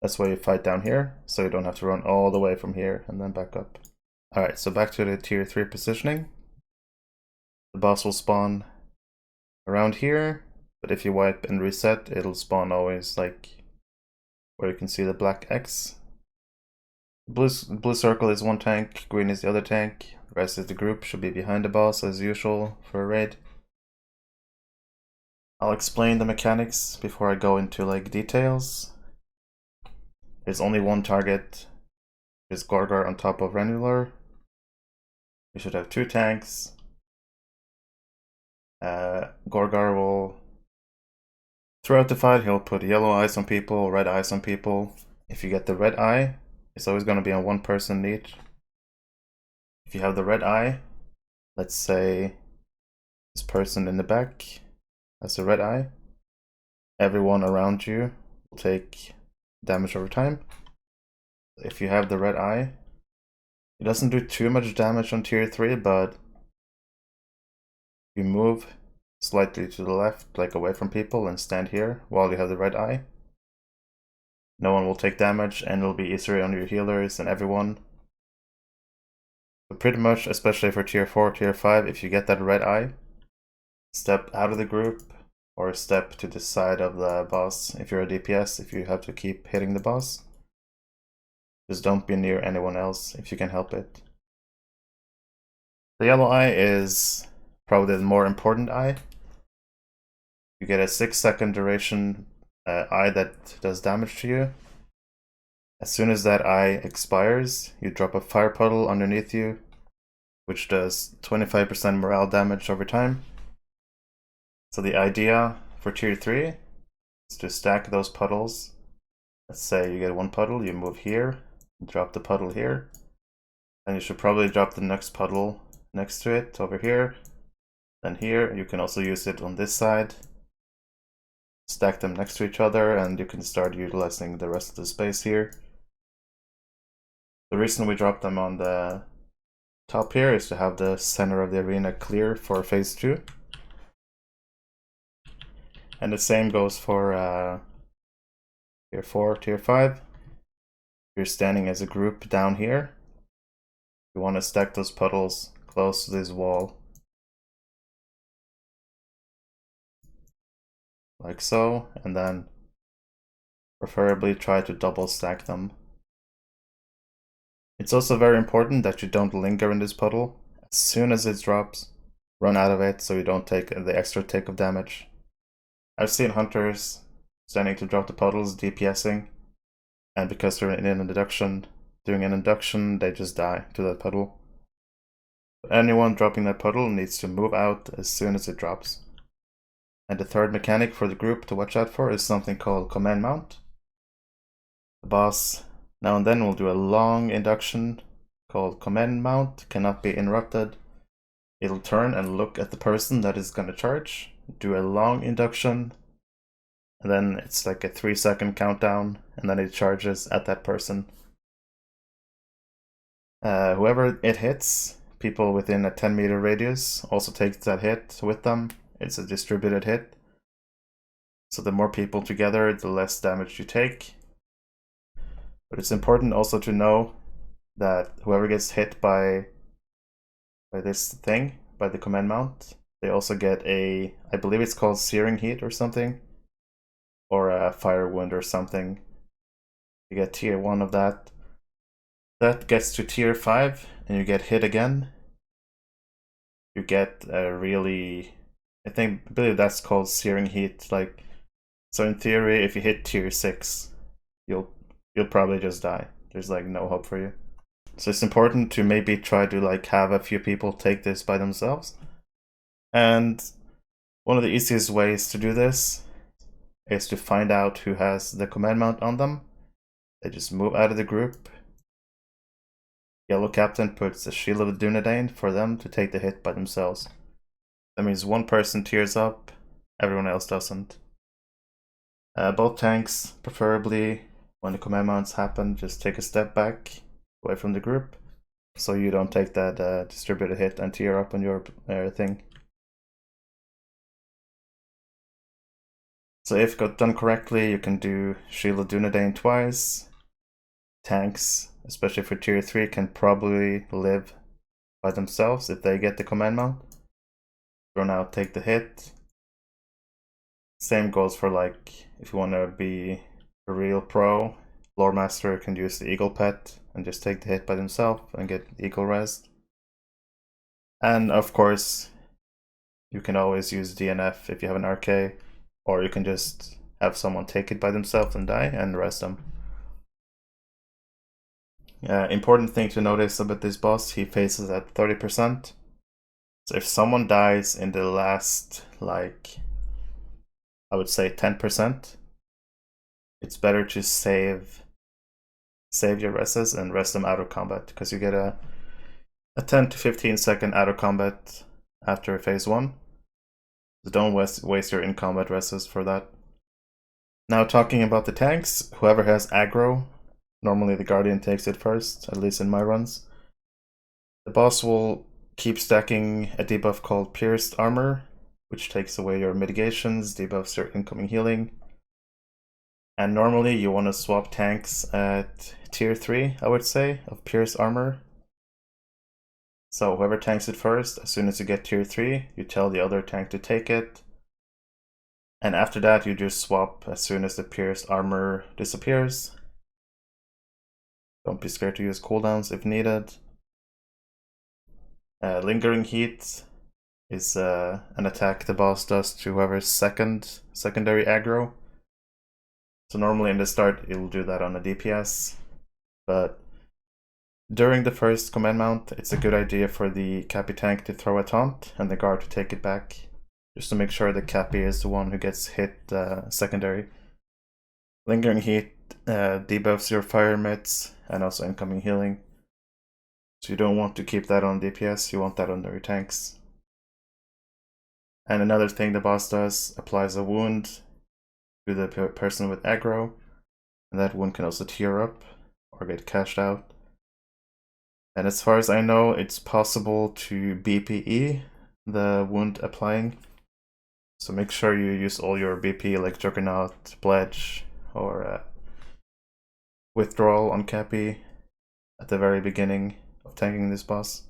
That's why you fight down here, so you don't have to run all the way from here and then back up. Alright, so back to the tier 3 positioning. The boss will spawn around here, but if you wipe and reset, it'll spawn always like where you can see the black X. Blue circle is one tank, green is the other tank. The rest of the group should be behind the boss as usual for a raid. I'll explain the mechanics before I go into like details. There's only one target. There's Gorgar on top of Renulor. We should have 2 tanks. Gorgar will, throughout the fight, he'll put yellow eyes on people, red eyes on people. If you get the red eye, it's always going to be on one person each. If you have the red eye, let's say this person in the back has a red eye, everyone around you will take damage over time. If you have the red eye, it doesn't do too much damage on tier 3, but you move slightly to the left, like away from people, and stand here while you have the red eye. No one will take damage, and it'll be easier on your healers and everyone. But pretty much, especially for tier 4, tier 5, if you get that red eye, step out of the group or step to the side of the boss if you're a DPS, if you have to keep hitting the boss. Just don't be near anyone else if you can help it. The yellow eye is probably the more important eye. You get a 6-second duration eye that does damage to you. As soon as that eye expires, you drop a fire puddle underneath you, which does 25% morale damage over time. So the idea for tier 3 is to stack those puddles. Let's say you get 1 puddle, you move here, drop the puddle here, and you should probably drop the next puddle next to it over here. Then here, you can also use it on this side. Stack them next to each other, and you can start utilizing the rest of the space here. The reason we drop them on the top here is to have the center of the arena clear for phase 2. And the same goes for tier 4, tier 5. You're standing as a group down here. You want to stack those puddles close to this wall. Like so, and then preferably try to double stack them. It's also very important that you don't linger in this puddle. As soon as it drops, run out of it so you don't take the extra tick of damage. I've seen hunters standing to drop the puddles, DPSing, and because they're doing an induction, they just die to that puddle. Anyone dropping that puddle needs to move out as soon as it drops. And the third mechanic for the group to watch out for is something called command mount. The boss now and then will do a long induction called command mount, cannot be interrupted. It'll turn and look at the person that is going to charge, do a long induction, and then it's like a 3-second countdown, and then it charges at that person. Whoever it hits, people within a 10-meter radius also takes that hit with them. It's a distributed hit. So the more people together, the less damage you take. But it's important also to know that whoever gets hit by this thing, by the command mount, they also get I believe it's called searing heat or something, or a fire wound or something. You get tier 1 of that. That gets to tier 5 and you get hit again. You get a really, I believe that's called searing heat. Like, so in theory, if you hit tier 6, you'll probably just die. There's like no hope for you. So it's important to maybe try to like have a few people take this by themselves. And one of the easiest ways to do this is to find out who has the command mount on them. They just move out of the group. Yellow captain puts a shield of Dunedain for them to take the hit by themselves. That means one person tears up, everyone else doesn't. Both tanks, preferably when the command mounts happen, just take a step back away from the group so you don't take that distributed hit and tear up on your thing. So if got done correctly, you can do Shield of Dunedain twice. Tanks, especially for tier 3, can probably live by themselves if they get the command mount. Run out, take the hit. Same goes for like if you want to be a real pro. Lore Master can use the Eagle Pet and just take the hit by themselves and get Eagle Rest. And of course, you can always use DNF if you have an RK, or you can just have someone take it by themselves and die and rest them. Important thing to notice about this boss, he faces at 30%. So if someone dies in the last, like, I would say 10%, it's better to save your rests and rest them out of combat, because you get a 10 to 15 second out of combat after phase 1. So don't waste your in-combat rests for that. Now talking about the tanks, whoever has aggro, normally the Guardian takes it first, at least in my runs. The boss will keep stacking a debuff called Pierced Armor, which takes away your mitigations, debuffs your incoming healing. And normally you want to swap tanks at tier 3, I would say, of Pierced Armor. So whoever tanks it first, as soon as you get tier 3, you tell the other tank to take it. And after that you just swap as soon as the Pierced Armor disappears. Don't be scared to use cooldowns if needed. Lingering Heat is an attack the boss does to whoever's secondary aggro. So normally in the start it'll do that on a DPS, but during the first command mount it's a good idea for the Cappy tank to throw a taunt and the guard to take it back, just to make sure the Cappy is the one who gets hit secondary. Lingering Heat debuffs your fire mitts and also incoming healing. So you don't want to keep that on DPS, you want that under your tanks. And another thing the boss does, applies a wound to the person with aggro, and that wound can also tear up or get cashed out. And as far as I know, it's possible to BPE the wound applying. So make sure you use all your BP like Juggernaut, Pledge, or Withdrawal on Cappy at the very beginning of tanking this boss.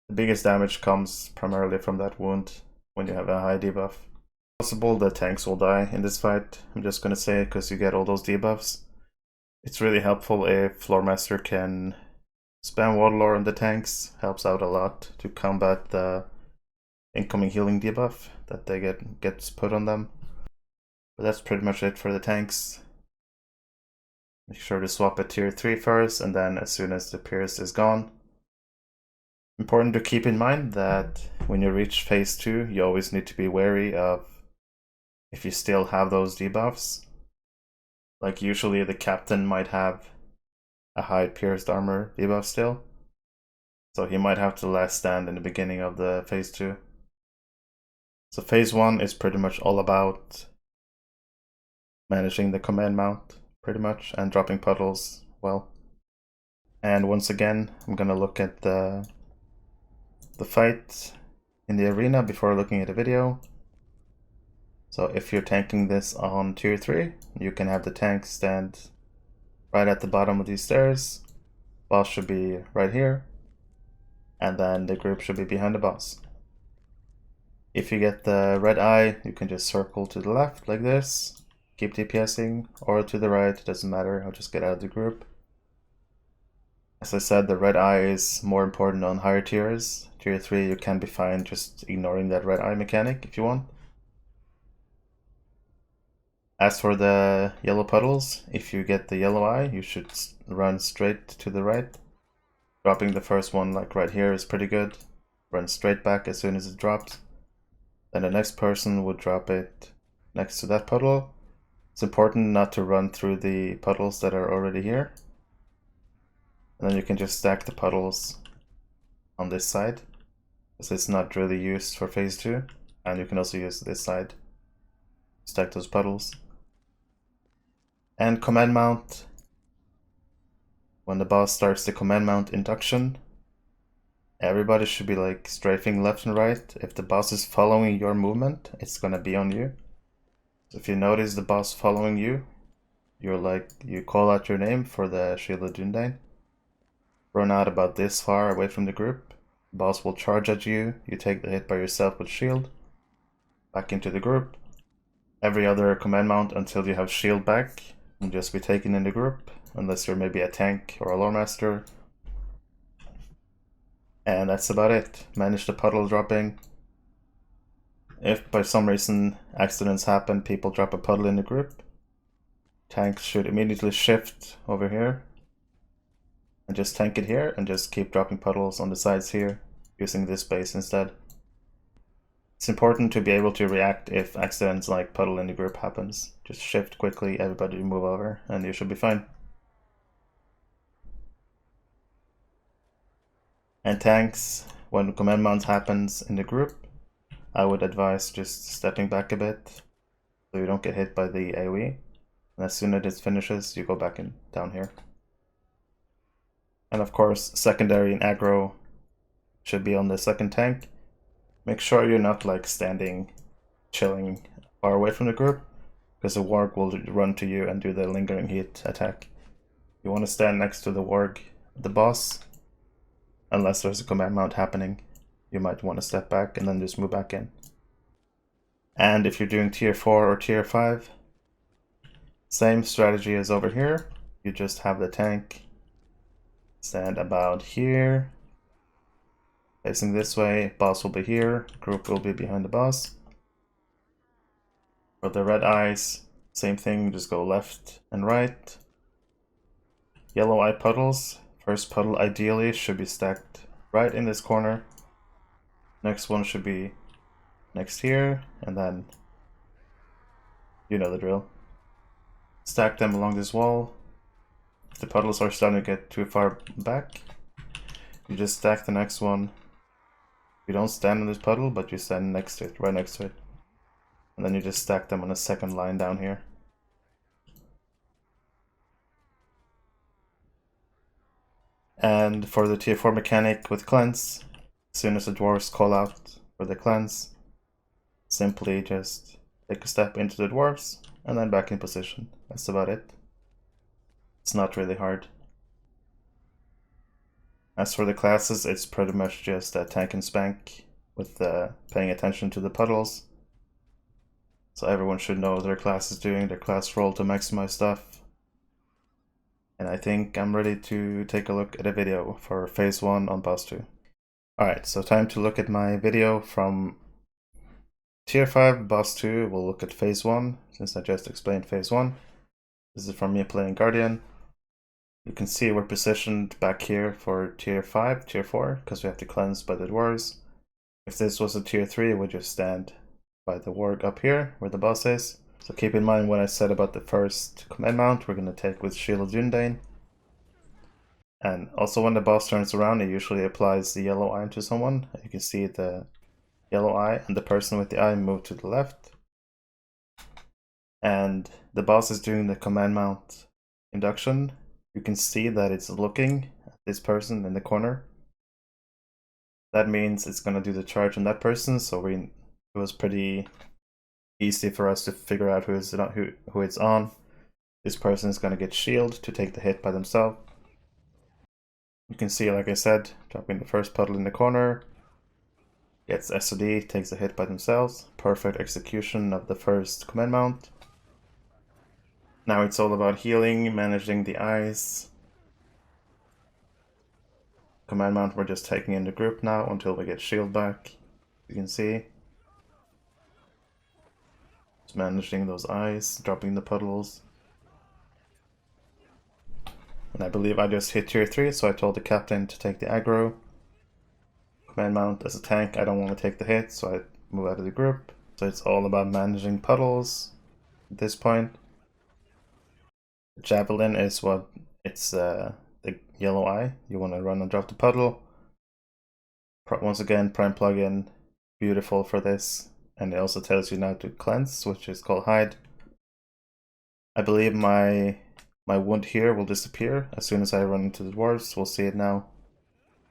The biggest damage comes primarily from that wound when you have a high debuff. Possible the tanks will die in this fight, I'm just gonna say, because you get all those debuffs. It's really helpful if Lore Master can spam Water Lore on the tanks, helps out a lot to combat the incoming healing debuff that they gets put on them. But that's pretty much it for the tanks. Make sure to swap at tier 3 first, and then as soon as the Pierce is gone. Important to keep in mind that when you reach phase 2, you always need to be wary of if you still have those debuffs. Like usually the captain might have a high pierced armor debuff still, so he might have to last stand in the beginning of the phase 2. So phase 1 is pretty much all about managing the command mount, pretty much, and dropping puddles well. And once again, I'm gonna look at the fight in the arena before looking at the video. So if you're tanking this on tier 3, you can have the tank stand right at the bottom of these stairs. Boss should be right here, and then the group should be behind the boss. If you get the red eye, you can just circle to the left like this, keep DPSing, or to the right, it doesn't matter, I'll just get out of the group. As I said, the red eye is more important on higher tiers. Tier 3 you can be fine just ignoring that red eye mechanic if you want. As for the yellow puddles, if you get the yellow eye, you should run straight to the right. Dropping the first one like right here is pretty good. Run straight back as soon as it drops. Then the next person would drop it next to that puddle. It's important not to run through the puddles that are already here. And then you can just stack the puddles on this side, because it's not really used for phase 2. And you can also use this side, stack those puddles. And command mount. When the boss starts the command mount induction, everybody should be like strafing left and right. If the boss is following your movement, it's gonna be on you. So if you notice the boss following you, you call out your name for the Shield of Dundain. Run out about this far away from the group. The boss will charge at you. You take the hit by yourself with shield. Back into the group. Every other command mount until you have shield back will just be taken in the group, unless you're maybe a tank or a lore master. And that's about it. Manage the puddle dropping. If by some reason accidents happen, people drop a puddle in the group, tanks should immediately shift over here and just tank it here and just keep dropping puddles on the sides here, using this base instead. It's important to be able to react if accidents like puddle in the group happens. Just shift quickly, everybody move over, and you should be fine. And tanks, when command mount happens in the group, I would advise just stepping back a bit so you don't get hit by the AoE. And as soon as it finishes, you go back in down here. And of course, secondary and aggro should be on the second tank. Make sure you're not like standing, chilling far away from the group, because the warg will run to you and do the lingering heat attack. You want to stand next to the warg, the boss, unless there's a command mount happening. You might want to step back and then just move back in. And if you're doing tier 4 or tier 5, same strategy as over here. You just have the tank stand about here, facing this way. Boss will be here, group will be behind the boss. For the red eyes, same thing, just go left and right. Yellow eye puddles, first puddle ideally should be stacked right in this corner. Next one should be next here, and then you know the drill. Stack them along this wall. If the puddles are starting to get too far back, you just stack the next one. You don't stand on this puddle, but you stand next to it, right next to it. And then you just stack them on a second line down here. And for the tier 4 mechanic with cleanse, as soon as the dwarves call out for the cleanse, simply just take a step into the dwarves and then back in position. That's about it. It's not really hard. As for the classes, it's pretty much just a tank and spank with paying attention to the puddles. So everyone should know what their class is doing, their class role to maximize stuff. And I think I'm ready to take a look at a video for phase 1 on boss 2. Alright, so time to look at my video from Tier 5, Boss 2, we'll look at Phase 1, since I just explained Phase 1. This is from me playing Guardian. You can see we're positioned back here for Tier 5, Tier 4, because we have to cleanse by the dwarves. If this was a Tier 3, it would just stand by the warg up here, where the boss is. So keep in mind what I said about the first command mount we're going to take with Shield of Dundane. And also when the boss turns around, it usually applies the yellow eye to someone. You can see the yellow eye and the person with the eye move to the left. And the boss is doing the command mount induction. You can see that it's looking at this person in the corner. That means it's going to do the charge on that person, so it was pretty easy for us to figure out who it's on. This person is going to get shield to take the hit by themselves. You can see, like I said, dropping the first puddle in the corner, gets SOD, takes a hit by themselves. Perfect execution of the first command mount. Now it's all about healing, managing the eyes. Command mount we're just taking in the group now until we get shield back. You can see. Just managing those eyes, dropping the puddles. And I believe I just hit tier 3, so I told the captain to take the aggro. Command mount as a tank, I don't want to take the hit, so I move out of the group. So it's all about managing puddles at this point. The javelin is what it's the yellow eye. You want to run and drop the puddle. Once again, prime plugin, beautiful for this. And it also tells you now to cleanse, which is called hide. I believe my wound here will disappear as soon as I run into the dwarves. We'll see it now.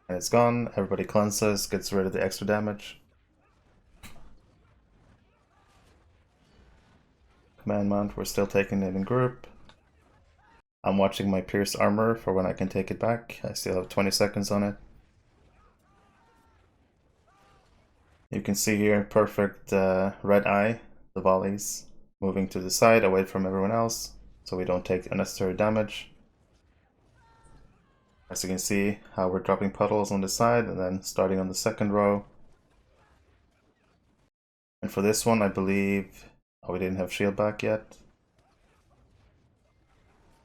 And it's gone. Everybody cleanses, gets rid of the extra damage. Command mount, we're still taking it in group. I'm watching my pierced armor for when I can take it back. I still have 20 seconds on it. You can see here, perfect red eye, the volleys, moving to the side away from everyone else, so we don't take unnecessary damage. As you can see, how we're dropping puddles on the side and then starting on the second row. And for this one, I believe, oh, we didn't have shield back yet.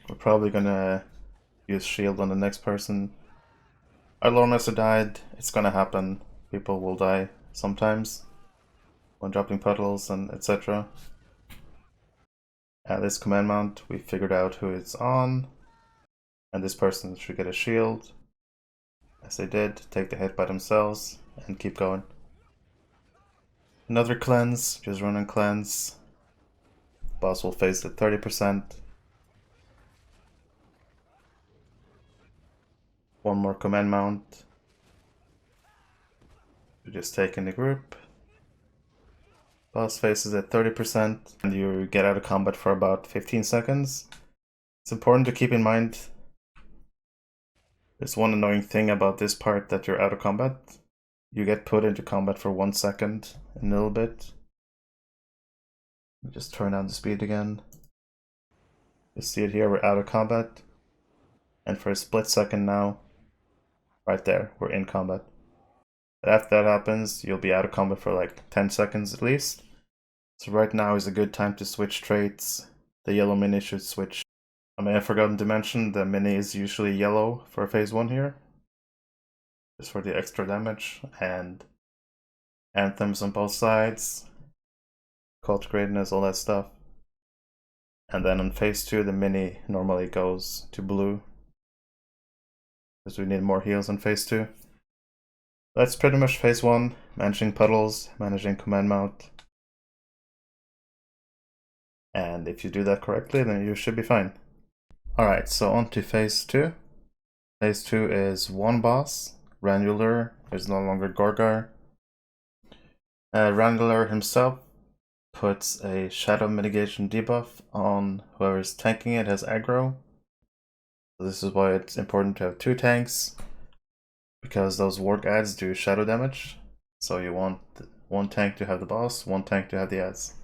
We're probably gonna use shield on the next person. Our Lore Master died. It's gonna happen. People will die sometimes when dropping puddles and etc. At this command mount, we figured out who it's on. And this person should get a shield. As they did, take the hit by themselves and keep going. Another cleanse, just run and cleanse. Boss will face at 30%. One more command mount. You just take in the group. Boss faces at 30% and you get out of combat for about 15 seconds. It's important to keep in mind there's one annoying thing about this part that you're out of combat. You get put into combat for 1 second in a little bit. Just turn down the speed again. You see it here, we're out of combat. And for a split second now, right there, we're in combat. But after that happens, you'll be out of combat for like 10 seconds at least. So right now is a good time to switch traits. The yellow mini should switch. I may have forgotten to mention, the mini is usually yellow for phase 1 here. Just for the extra damage, and anthems on both sides. Cult greatness, all that stuff. And then on phase 2, the mini normally goes to blue. Because we need more heals on phase 2. That's pretty much phase 1, managing puddles, managing command mount. And if you do that correctly, then you should be fine. Alright, so on to phase 2. Phase 2 is one boss, Randular, is no longer Gorgar. Randular himself puts a shadow mitigation debuff on whoever's tanking it has aggro. So this is why it's important to have 2 tanks, because those warg ads do shadow damage. So you want 1 tank to have the boss, 1 tank to have the ads.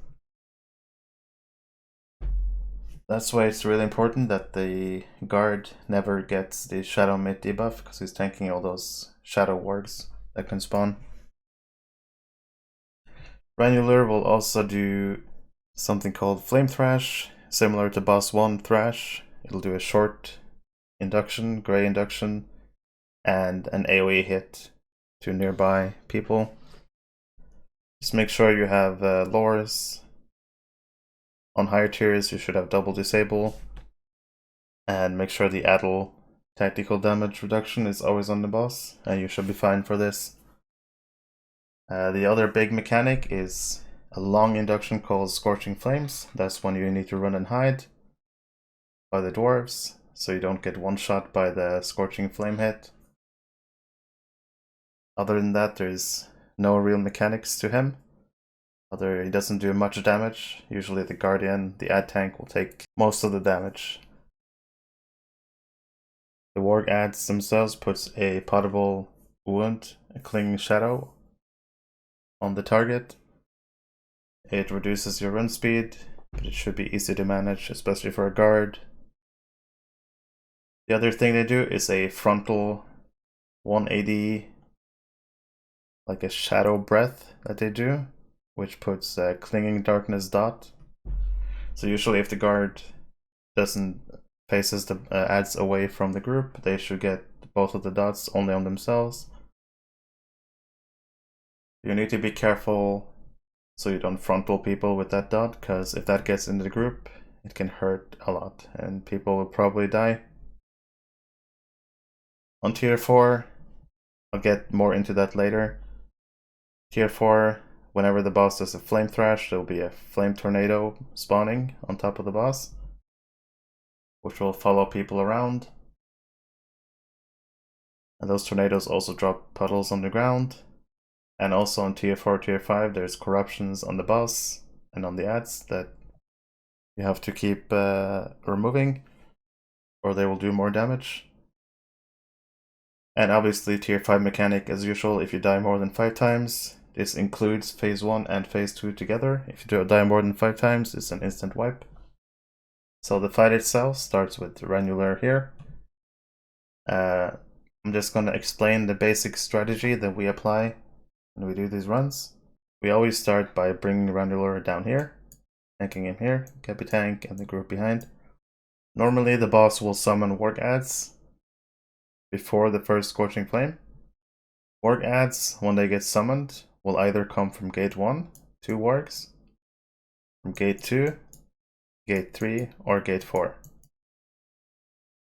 That's why it's really important that the guard never gets the shadow mid debuff, because he's tanking all those shadow wargs that can spawn. Granular will also do something called Flame Thrash, similar to Boss 1 Thrash. It'll do a short induction, gray induction, and an AoE hit to nearby people. Just make sure you have lores. On higher tiers, you should have double disable. And make sure the Addle tactical damage reduction is always on the boss, and you should be fine for this. The other big mechanic is a long induction called Scorching Flames. That's when you need to run and hide by the dwarves, so you don't get one shot by the Scorching Flame hit. Other than that, there's no real mechanics to him. He doesn't do much damage. Usually the Guardian, the ad tank, will take most of the damage. The Warg ads themselves puts a potable wound, a clinging shadow, on the target. It reduces your run speed, but it should be easy to manage, especially for a guard. The other thing they do is a frontal 180, like a shadow breath that they do, which puts a clinging darkness dot. So usually if the guard doesn't faces the ads away from the group, they should get both of the dots only on themselves. You need to be careful so you don't frontal people with that dot, because if that gets into the group, it can hurt a lot and people will probably die. On tier 4, I'll get more into that later. Tier 4, whenever the boss does a flame thrash, there'll be a flame tornado spawning on top of the boss, which will follow people around. And those tornadoes also drop puddles on the ground. And also on tier 4, tier 5, there's corruptions on the boss and on the ads that you have to keep removing, or they will do more damage. And obviously tier 5 mechanic as usual, if you die more than 5 times, this includes phase 1 and phase 2 together. If you die more than 5 times, it's an instant wipe. So the fight itself starts with Granular here. I'm just going to explain the basic strategy that we apply when we do these runs. We always start by bringing Granular down here, tanking him here, Cappy tank, and the group behind. Normally the boss will summon Warg ads before the first Scorching Flame. Warg ads, when they get summoned, will either come from gate 1, 2 wargs, from gate 2, gate 3, or gate 4.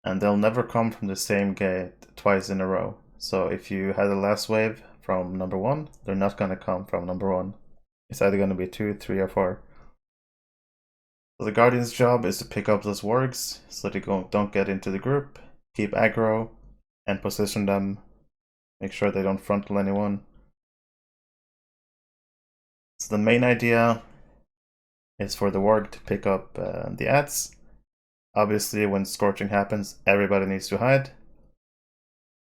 And they'll never come from the same gate twice in a row. So if you had the last wave from number 1, they're not going to come from number 1. It's either going to be 2, 3, or 4. So the Guardian's job is to pick up those wargs so they don't get into the group, keep aggro, and position them, make sure they don't frontal anyone. So the main idea is for the warg to pick up the ads. Obviously when scorching happens, everybody needs to hide.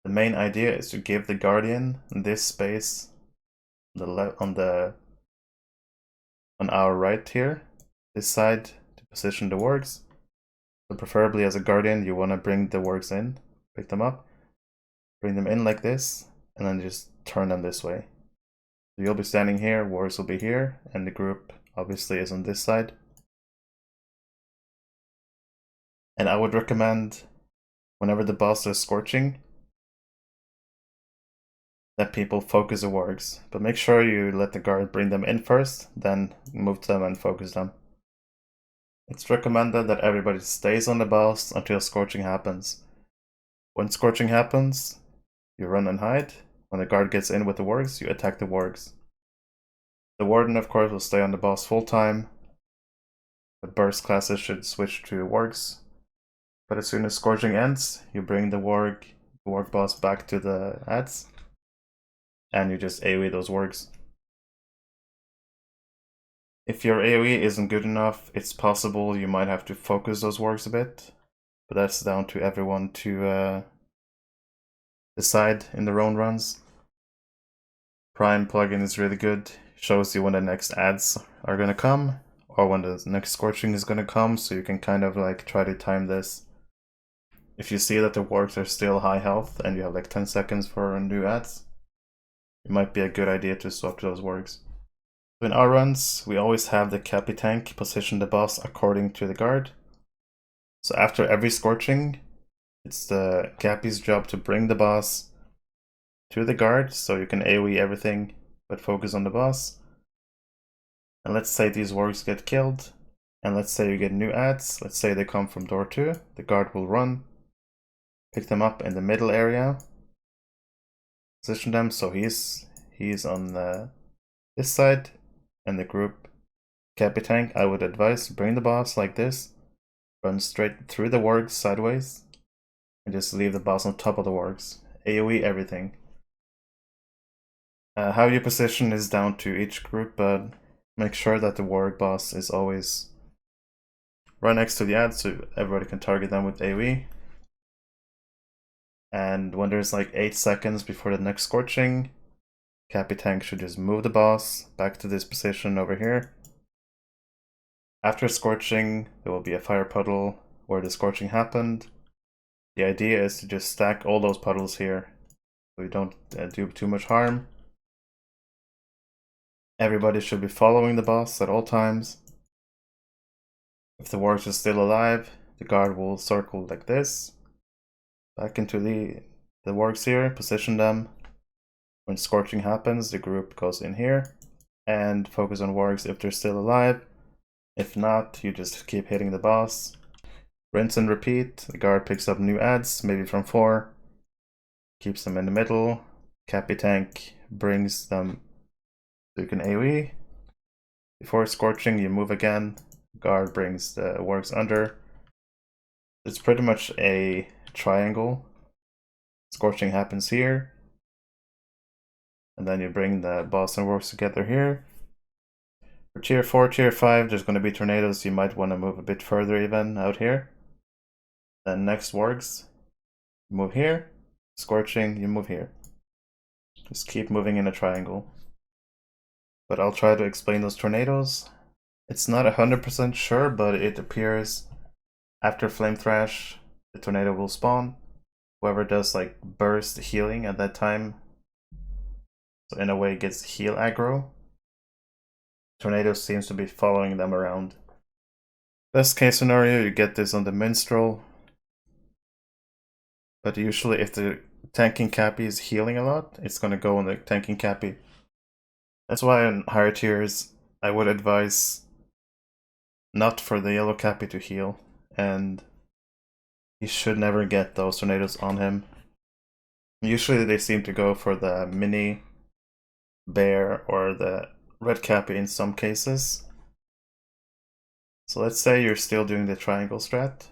The main idea is to give the Guardian this space on our right here, this side, to position the wargs. So preferably as a Guardian, you want to bring the wargs in, pick them up, bring them in like this, and then just turn them this way. So you'll be standing here, wargs will be here, and the group obviously is on this side. And I would recommend, whenever the boss is scorching, that people focus the wargs, but make sure you let the guard bring them in first, then move to them and focus them. It's recommended that everybody stays on the boss until scorching happens. When scorching happens, you run and hide. When the guard gets in with the wargs, you attack the wargs. The warden, of course, will stay on the boss full time. The burst classes should switch to wargs. But as soon as scorching ends, you bring the warg boss back to the ads, and you just AoE those wargs. If your AoE isn't good enough, it's possible you might have to focus those wargs a bit, but that's down to everyone to decide in their own runs. Prime plugin is really good, shows you when the next ads are gonna come, or when the next scorching is gonna come, so you can kind of like try to time this. If you see that the wargs are still high health and you have like 10 seconds for new ads, it might be a good idea to swap to those wargs. In our runs, we always have the Cappy tank position the boss according to the guard. So after every scorching, it's the Cappy's job to bring the boss to the guard, so you can AoE everything but focus on the boss. And let's say these wargs get killed, and let's say you get new ads. Let's say they come from door 2, the guard will run, pick them up in the middle area, position them so he's on this side, and the group Cappy tank, I would advise bring the boss like this, run straight through the wargs sideways, and just leave the boss on top of the wargs. AoE everything. How you position is down to each group, but make sure that the warg boss is always right next to the ad so everybody can target them with AoE. And when there's like 8 seconds before the next scorching, Cappy tank should just move the boss back to this position over here. After scorching, there will be a fire puddle where the scorching happened. The idea is to just stack all those puddles here so we don't do too much harm. Everybody should be following the boss at all times. If the warg is still alive, the guard will circle like this, back into the wargs here, position them. When scorching happens, the group goes in here and focus on wargs if they're still alive. If not, you just keep hitting the boss. Rinse and repeat. The guard picks up new ads, maybe from 4, keeps them in the middle. Cappy tank brings them so you can AoE. Before scorching, you move again. Guard brings the wargs under. It's pretty much a triangle. Scorching happens here, and then you bring the boss and wargs together here. For tier 4, tier 5, there's going to be tornadoes. You might want to move a bit further even out here. Then next wargs, move here. Scorching, you move here. Just keep moving in a triangle. But I'll try to explain those tornadoes. It's not 100% sure, but it appears after Flame Thrash, the tornado will spawn. Whoever does like burst healing at that time, so in a way gets heal aggro. Tornado seems to be following them around. Best case scenario, you get this on the Minstrel. But usually if the tanking Cappy is healing a lot, it's going to go on the tanking Cappy. That's why in higher tiers, I would advise not for the yellow Cappy to heal, and he should never get those tornadoes on him. Usually they seem to go for the mini bear or the red Cappy in some cases. So let's say you're still doing the triangle strat.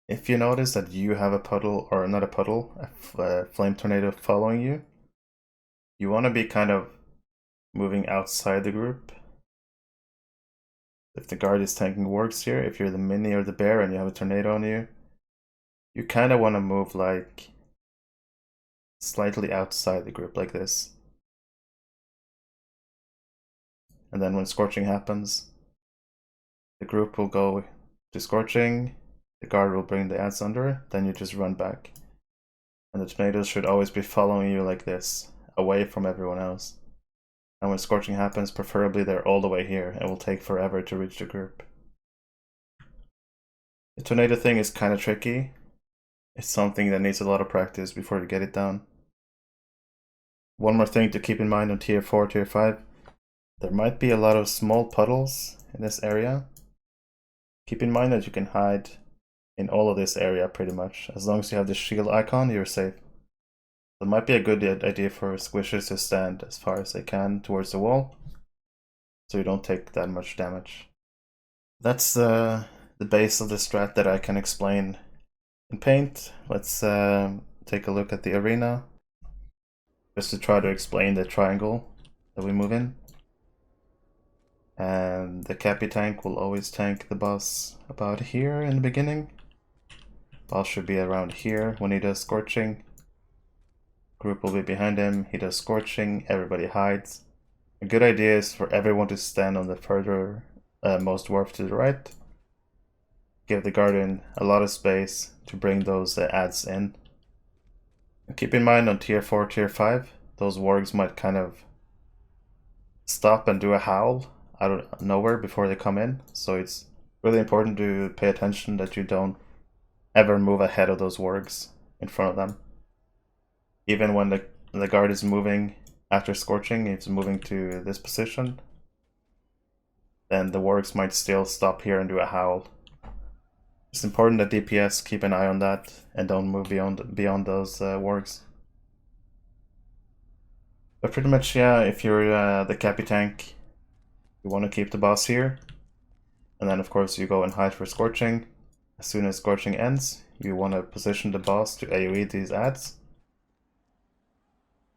If you notice that you have a puddle, or not a puddle, a flame tornado following you, you want to be kind of moving outside the group. If the guard is tanking wargs here, if you're the mini or the bear and you have a tornado on you, you kind of want to move like slightly outside the group like this. And then when scorching happens, the group will go to scorching, the guard will bring the ads under, then you just run back. And the tornadoes should always be following you like this, away from everyone else. And when scorching happens, preferably they're all the way here, and will take forever to reach the group. The tornado thing is kind of tricky. It's something that needs a lot of practice before you get it down. One more thing to keep in mind on tier 4, tier 5. There might be a lot of small puddles in this area. Keep in mind that you can hide in all of this area pretty much. As long as you have the shield icon, you're safe. It might be a good idea for squishers to stand as far as they can towards the wall, so you don't take that much damage. That's the base of the strat that I can explain in Paint. Let's take a look at the arena, just to try to explain the triangle that we move in. And the Cappy tank will always tank the boss about here in the beginning. Boss should be around here when he does scorching. Group will be behind him, he does scorching, everybody hides. A good idea is for everyone to stand on the further most dwarf to the right. Give the guardian a lot of space to bring those ads in. And keep in mind on tier 4, tier 5, those wargs might kind of stop and do a howl out of nowhere before they come in. So it's really important to pay attention that you don't ever move ahead of those wargs in front of them. Even when the guard is moving after scorching, it's moving to this position, then the wargs might still stop here and do a howl. It's important that DPS keep an eye on that and don't move beyond those wargs. But pretty much, yeah, if you're the Cappy tank, you want to keep the boss here. And then, of course, you go and hide for Scorching. As soon as Scorching ends, you want to position the boss to AoE these ads.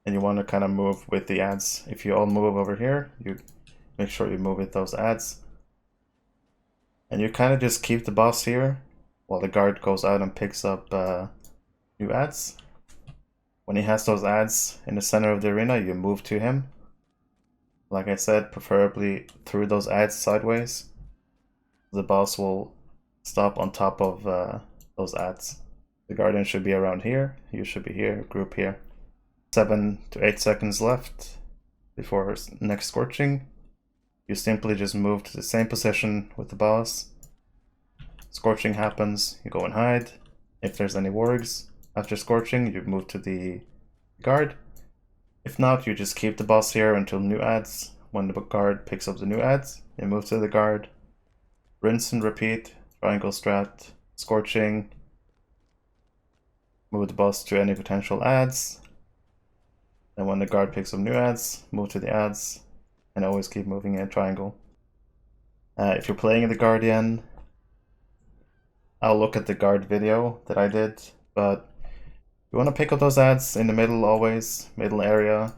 And you want to kind of move with the ads. If you all move over here, you make sure you move with those ads. And you kind of just keep the boss here while the guard goes out and picks up new ads. When he has those ads in the center of the arena, you move to him. Like I said, preferably through those ads sideways. The boss will stop on top of those ads. The guardian should be around here, you should be here, group here. 7 to 8 seconds left before next Scorching. You simply just move to the same position with the boss. Scorching happens, you go and hide. If there's any wargs after Scorching, you move to the guard. If not, you just keep the boss here until new ads. When the guard picks up the new ads, you move to the guard. Rinse and repeat, triangle strat, Scorching. Move the boss to any potential ads. And when the guard picks up new ads, move to the ads. And always keep moving in a triangle. If you're playing the Guardian, I'll look at the guard video that I did, but you want to pick up those ads in the middle always, middle area.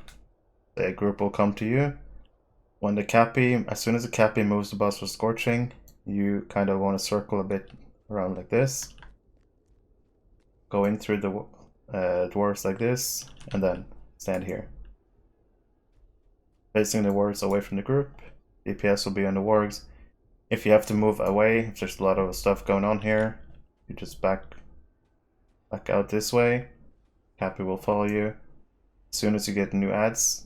The group will come to you. When the Cappy, as soon as the Cappy moves the boss for Scorching, you kind of want to circle a bit around like this. Go in through the dwarves like this, and then stand here. Facing the wargs away from the group. DPS will be on the wargs. If you have to move away, if there's a lot of stuff going on here, you just back out this way. Cappy will follow you. As soon as you get new ads,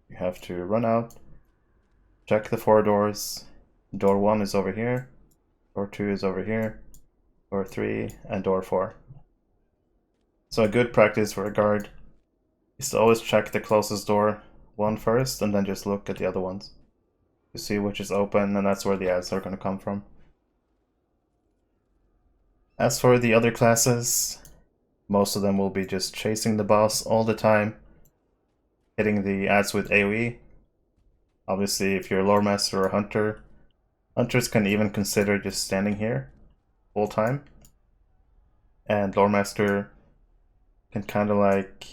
you have to run out. Check the 4 doors. Door 1 is over here. Door 2 is over here. Door 3 and door 4. So a good practice for a guard is to always check the closest door 1 first and then just look at the other ones to see which is open, and that's where the ads are going to come from. As for the other classes, most of them will be just chasing the boss all the time, hitting the ads with AoE. Obviously, if you're a lore master or hunter, hunters can even consider just standing here full time. And lore master can kind of like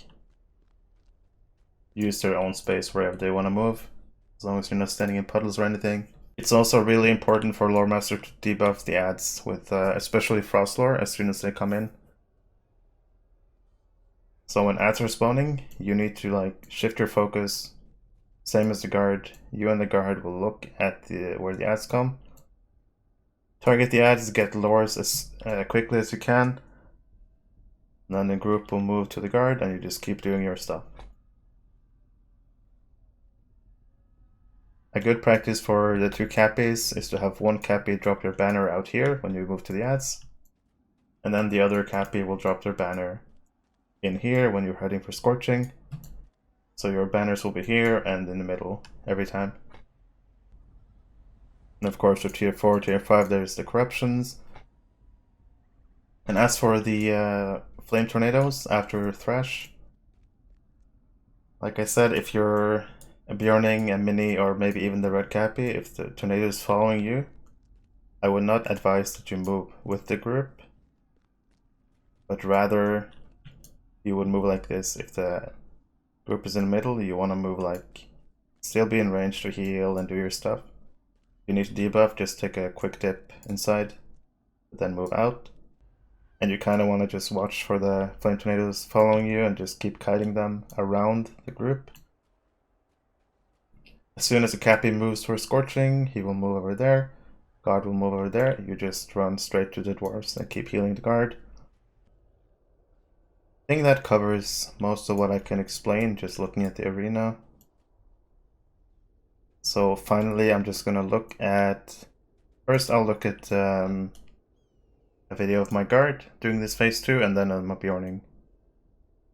use their own space wherever they want to move, as long as you're not standing in puddles or anything. It's also really important for lore master to debuff the ads with especially frost lore as soon as they come in. So when ads are spawning, you need to like shift your focus, same as the guard. You and the guard will look at where the ads come. Target the ads, get lores as quickly as you can. And then the group will move to the guard and you just keep doing your stuff. A good practice for the 2 Cappies is to have one Cappy drop their banner out here when you move to the ads. And then the other Cappy will drop their banner in here when you're heading for Scorching. So your banners will be here and in the middle every time. And of course for tier 4, tier 5 there's the corruptions. And as for the flame tornadoes after Thresh, like I said, if you're a Bjorning, a Mini, or maybe even the red Cappy, if the tornado is following you, I would not advise that you move with the group, but rather you would move like this. If the group is in the middle, you want to move like, still be in range to heal and do your stuff. If you need to debuff, just take a quick dip inside, then move out. And you kind of want to just watch for the flame tornadoes following you and just keep kiting them around the group. As soon as the Cappy moves for Scorching, he will move over there. Guard will move over there. You just run straight to the dwarves and keep healing the guard. I think that covers most of what I can explain just looking at the arena. So finally, I'm just gonna look at. First, I'll look at a video of my guard doing this phase 2, and then my Bjorning.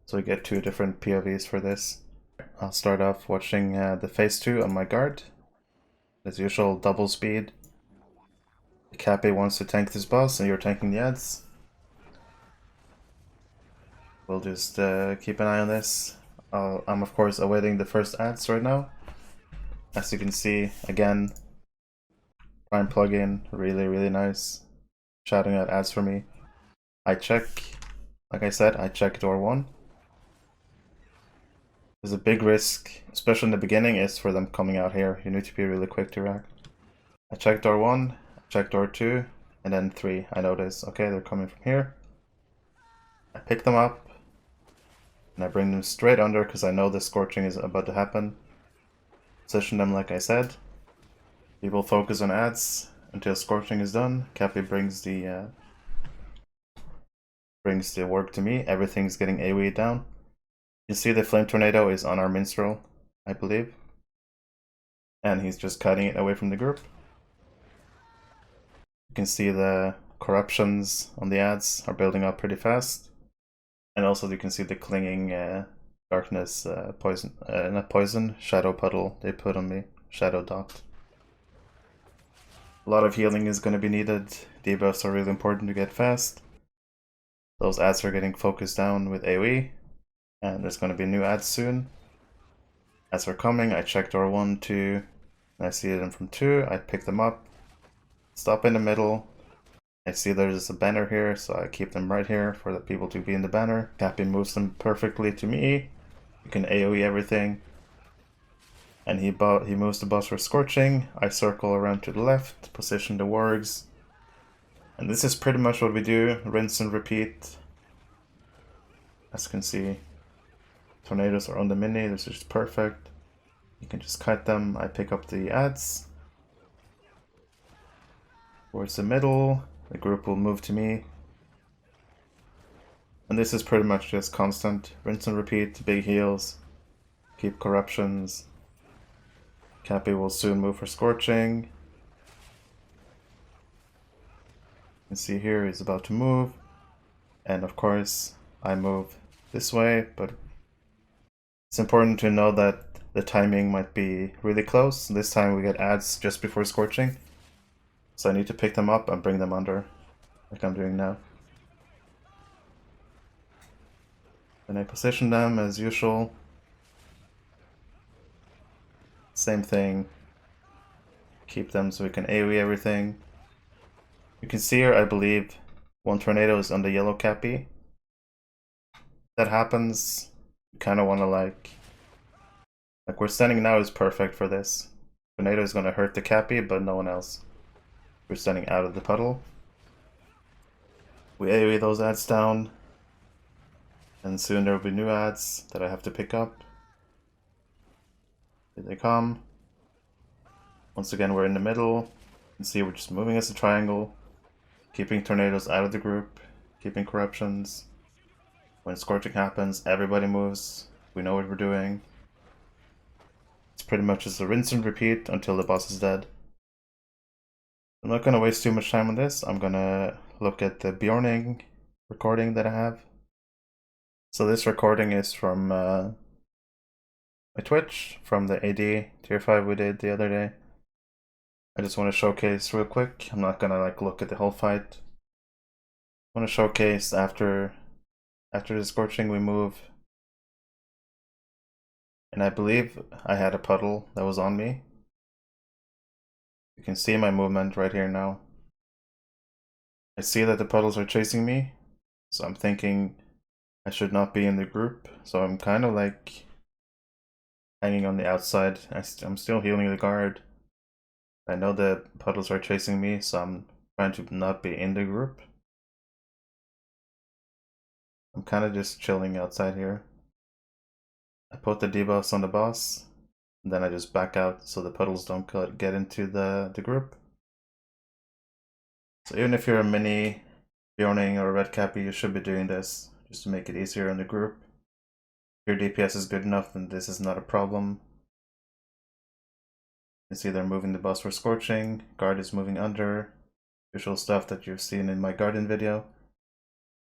So we get 2 different POVs for this. I'll start off watching the phase 2 on my guard. As usual, double speed. The Cappy wants to tank this boss, and you're tanking the ads. We'll just keep an eye on this. I'm of course awaiting the first ads right now. As you can see, again, Prime plugin, really nice. Shouting out ads for me. I check, like I said, I check door 1. There's a big risk, especially in the beginning, is for them coming out here. You need to be really quick to react. I check door 1, I check door 2, and then 3. I notice, okay, they're coming from here. I pick them up, and I bring them straight under because I know the scorching is about to happen. Position them like I said. People focus on ads until scorching is done. Cappy brings the work to me. Everything's getting AoE down. You see the flame tornado is on our minstrel, I believe. And he's just cutting it away from the group. You can see the corruptions on the ads are building up pretty fast. And also you can see the clinging darkness poison, not poison, shadow puddle they put on me, shadow dot. A lot of healing is going to be needed. Debuffs are really important to get fast. Those ads are getting focused down with AoE. And there's going to be new ads soon. As are coming, I check door 1, 2, and I see them from 2. I pick them up, stop in the middle. I see there's a banner here, so I keep them right here for the people to be in the banner. Cappy moves them perfectly to me. You can AoE everything. And he moves the boss for scorching. I circle around to the left, position the wargs. And this is pretty much what we do, rinse and repeat. As you can see, tornadoes are on the mini, this is just perfect. You can just cut them. I pick up the ads. Towards the middle, the group will move to me. And this is pretty much just constant. Rinse and repeat, big heals, keep corruptions. Cappy will soon move for scorching. You can see here he's about to move. And of course, I move this way, but it's important to know that the timing might be really close. This time we get ads just before scorching. So I need to pick them up and bring them under, like I'm doing now. And I position them as usual. Same thing. Keep them so we can AoE everything. You can see here, I believe, one tornado is on the yellow Cappy. That happens, you kind of want to like where standing now is perfect for this. Tornado is going to hurt the Cappy, but no one else. We're standing out of the puddle. We AoE those ads down. And soon there will be new ads that I have to pick up. Here they come. Once again, we're in the middle. You can see we're just moving as a triangle. Keeping tornadoes out of the group. Keeping corruptions. When scorching happens, everybody moves. We know what we're doing. It's pretty much just a rinse and repeat until the boss is dead. I'm not going to waste too much time on this. I'm going to look at the Bjorning recording that I have. So this recording is from my Twitch, from the AD tier 5 we did the other day. I just want to showcase real quick. I'm not going to like look at the whole fight. I want to showcase after the scorching we move. And I believe I had a puddle that was on me. You can see my movement right here now. I see that the puddles are chasing me, so I'm thinking I should not be in the group. So I'm kind of like hanging on the outside. I'm still healing the guard. I know the puddles are chasing me, so I'm trying to not be in the group. I'm kind of just chilling outside here. I put the debuffs on the boss, and then I just back out so the puddles don't get into the group. So even if you're a mini Bjorning or a red Cappy, you should be doing this just to make it easier in the group. If your DPS is good enough, then this is not a problem. You see they're moving the boss for scorching, guard is moving under, usual stuff that you've seen in my garden video.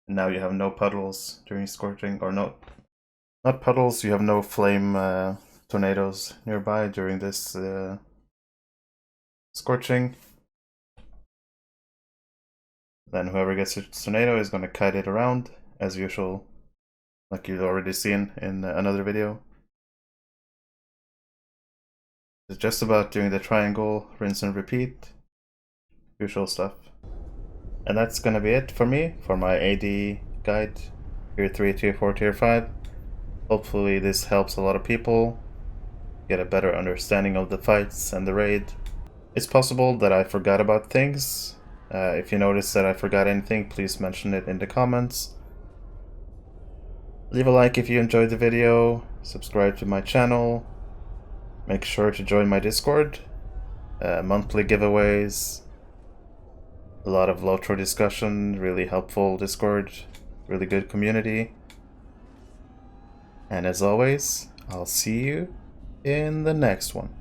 And now you have no puddles during scorching, or not puddles, you have no flame tornadoes nearby during this scorching. Then whoever gets a tornado is going to kite it around, as usual, like you've already seen in another video. It's just about doing the triangle, rinse and repeat, usual stuff. And that's going to be it for me, for my AD guide, Tier 3, Tier 4, Tier 5. Hopefully this helps a lot of people get a better understanding of the fights and the raid. It's possible that I forgot about things. If you notice that I forgot anything, please mention it in the comments. Leave a like if you enjoyed the video, subscribe to my channel, make sure to join my Discord, monthly giveaways, a lot of Lotro discussion, really helpful Discord, really good community. And as always, I'll see you in the next one.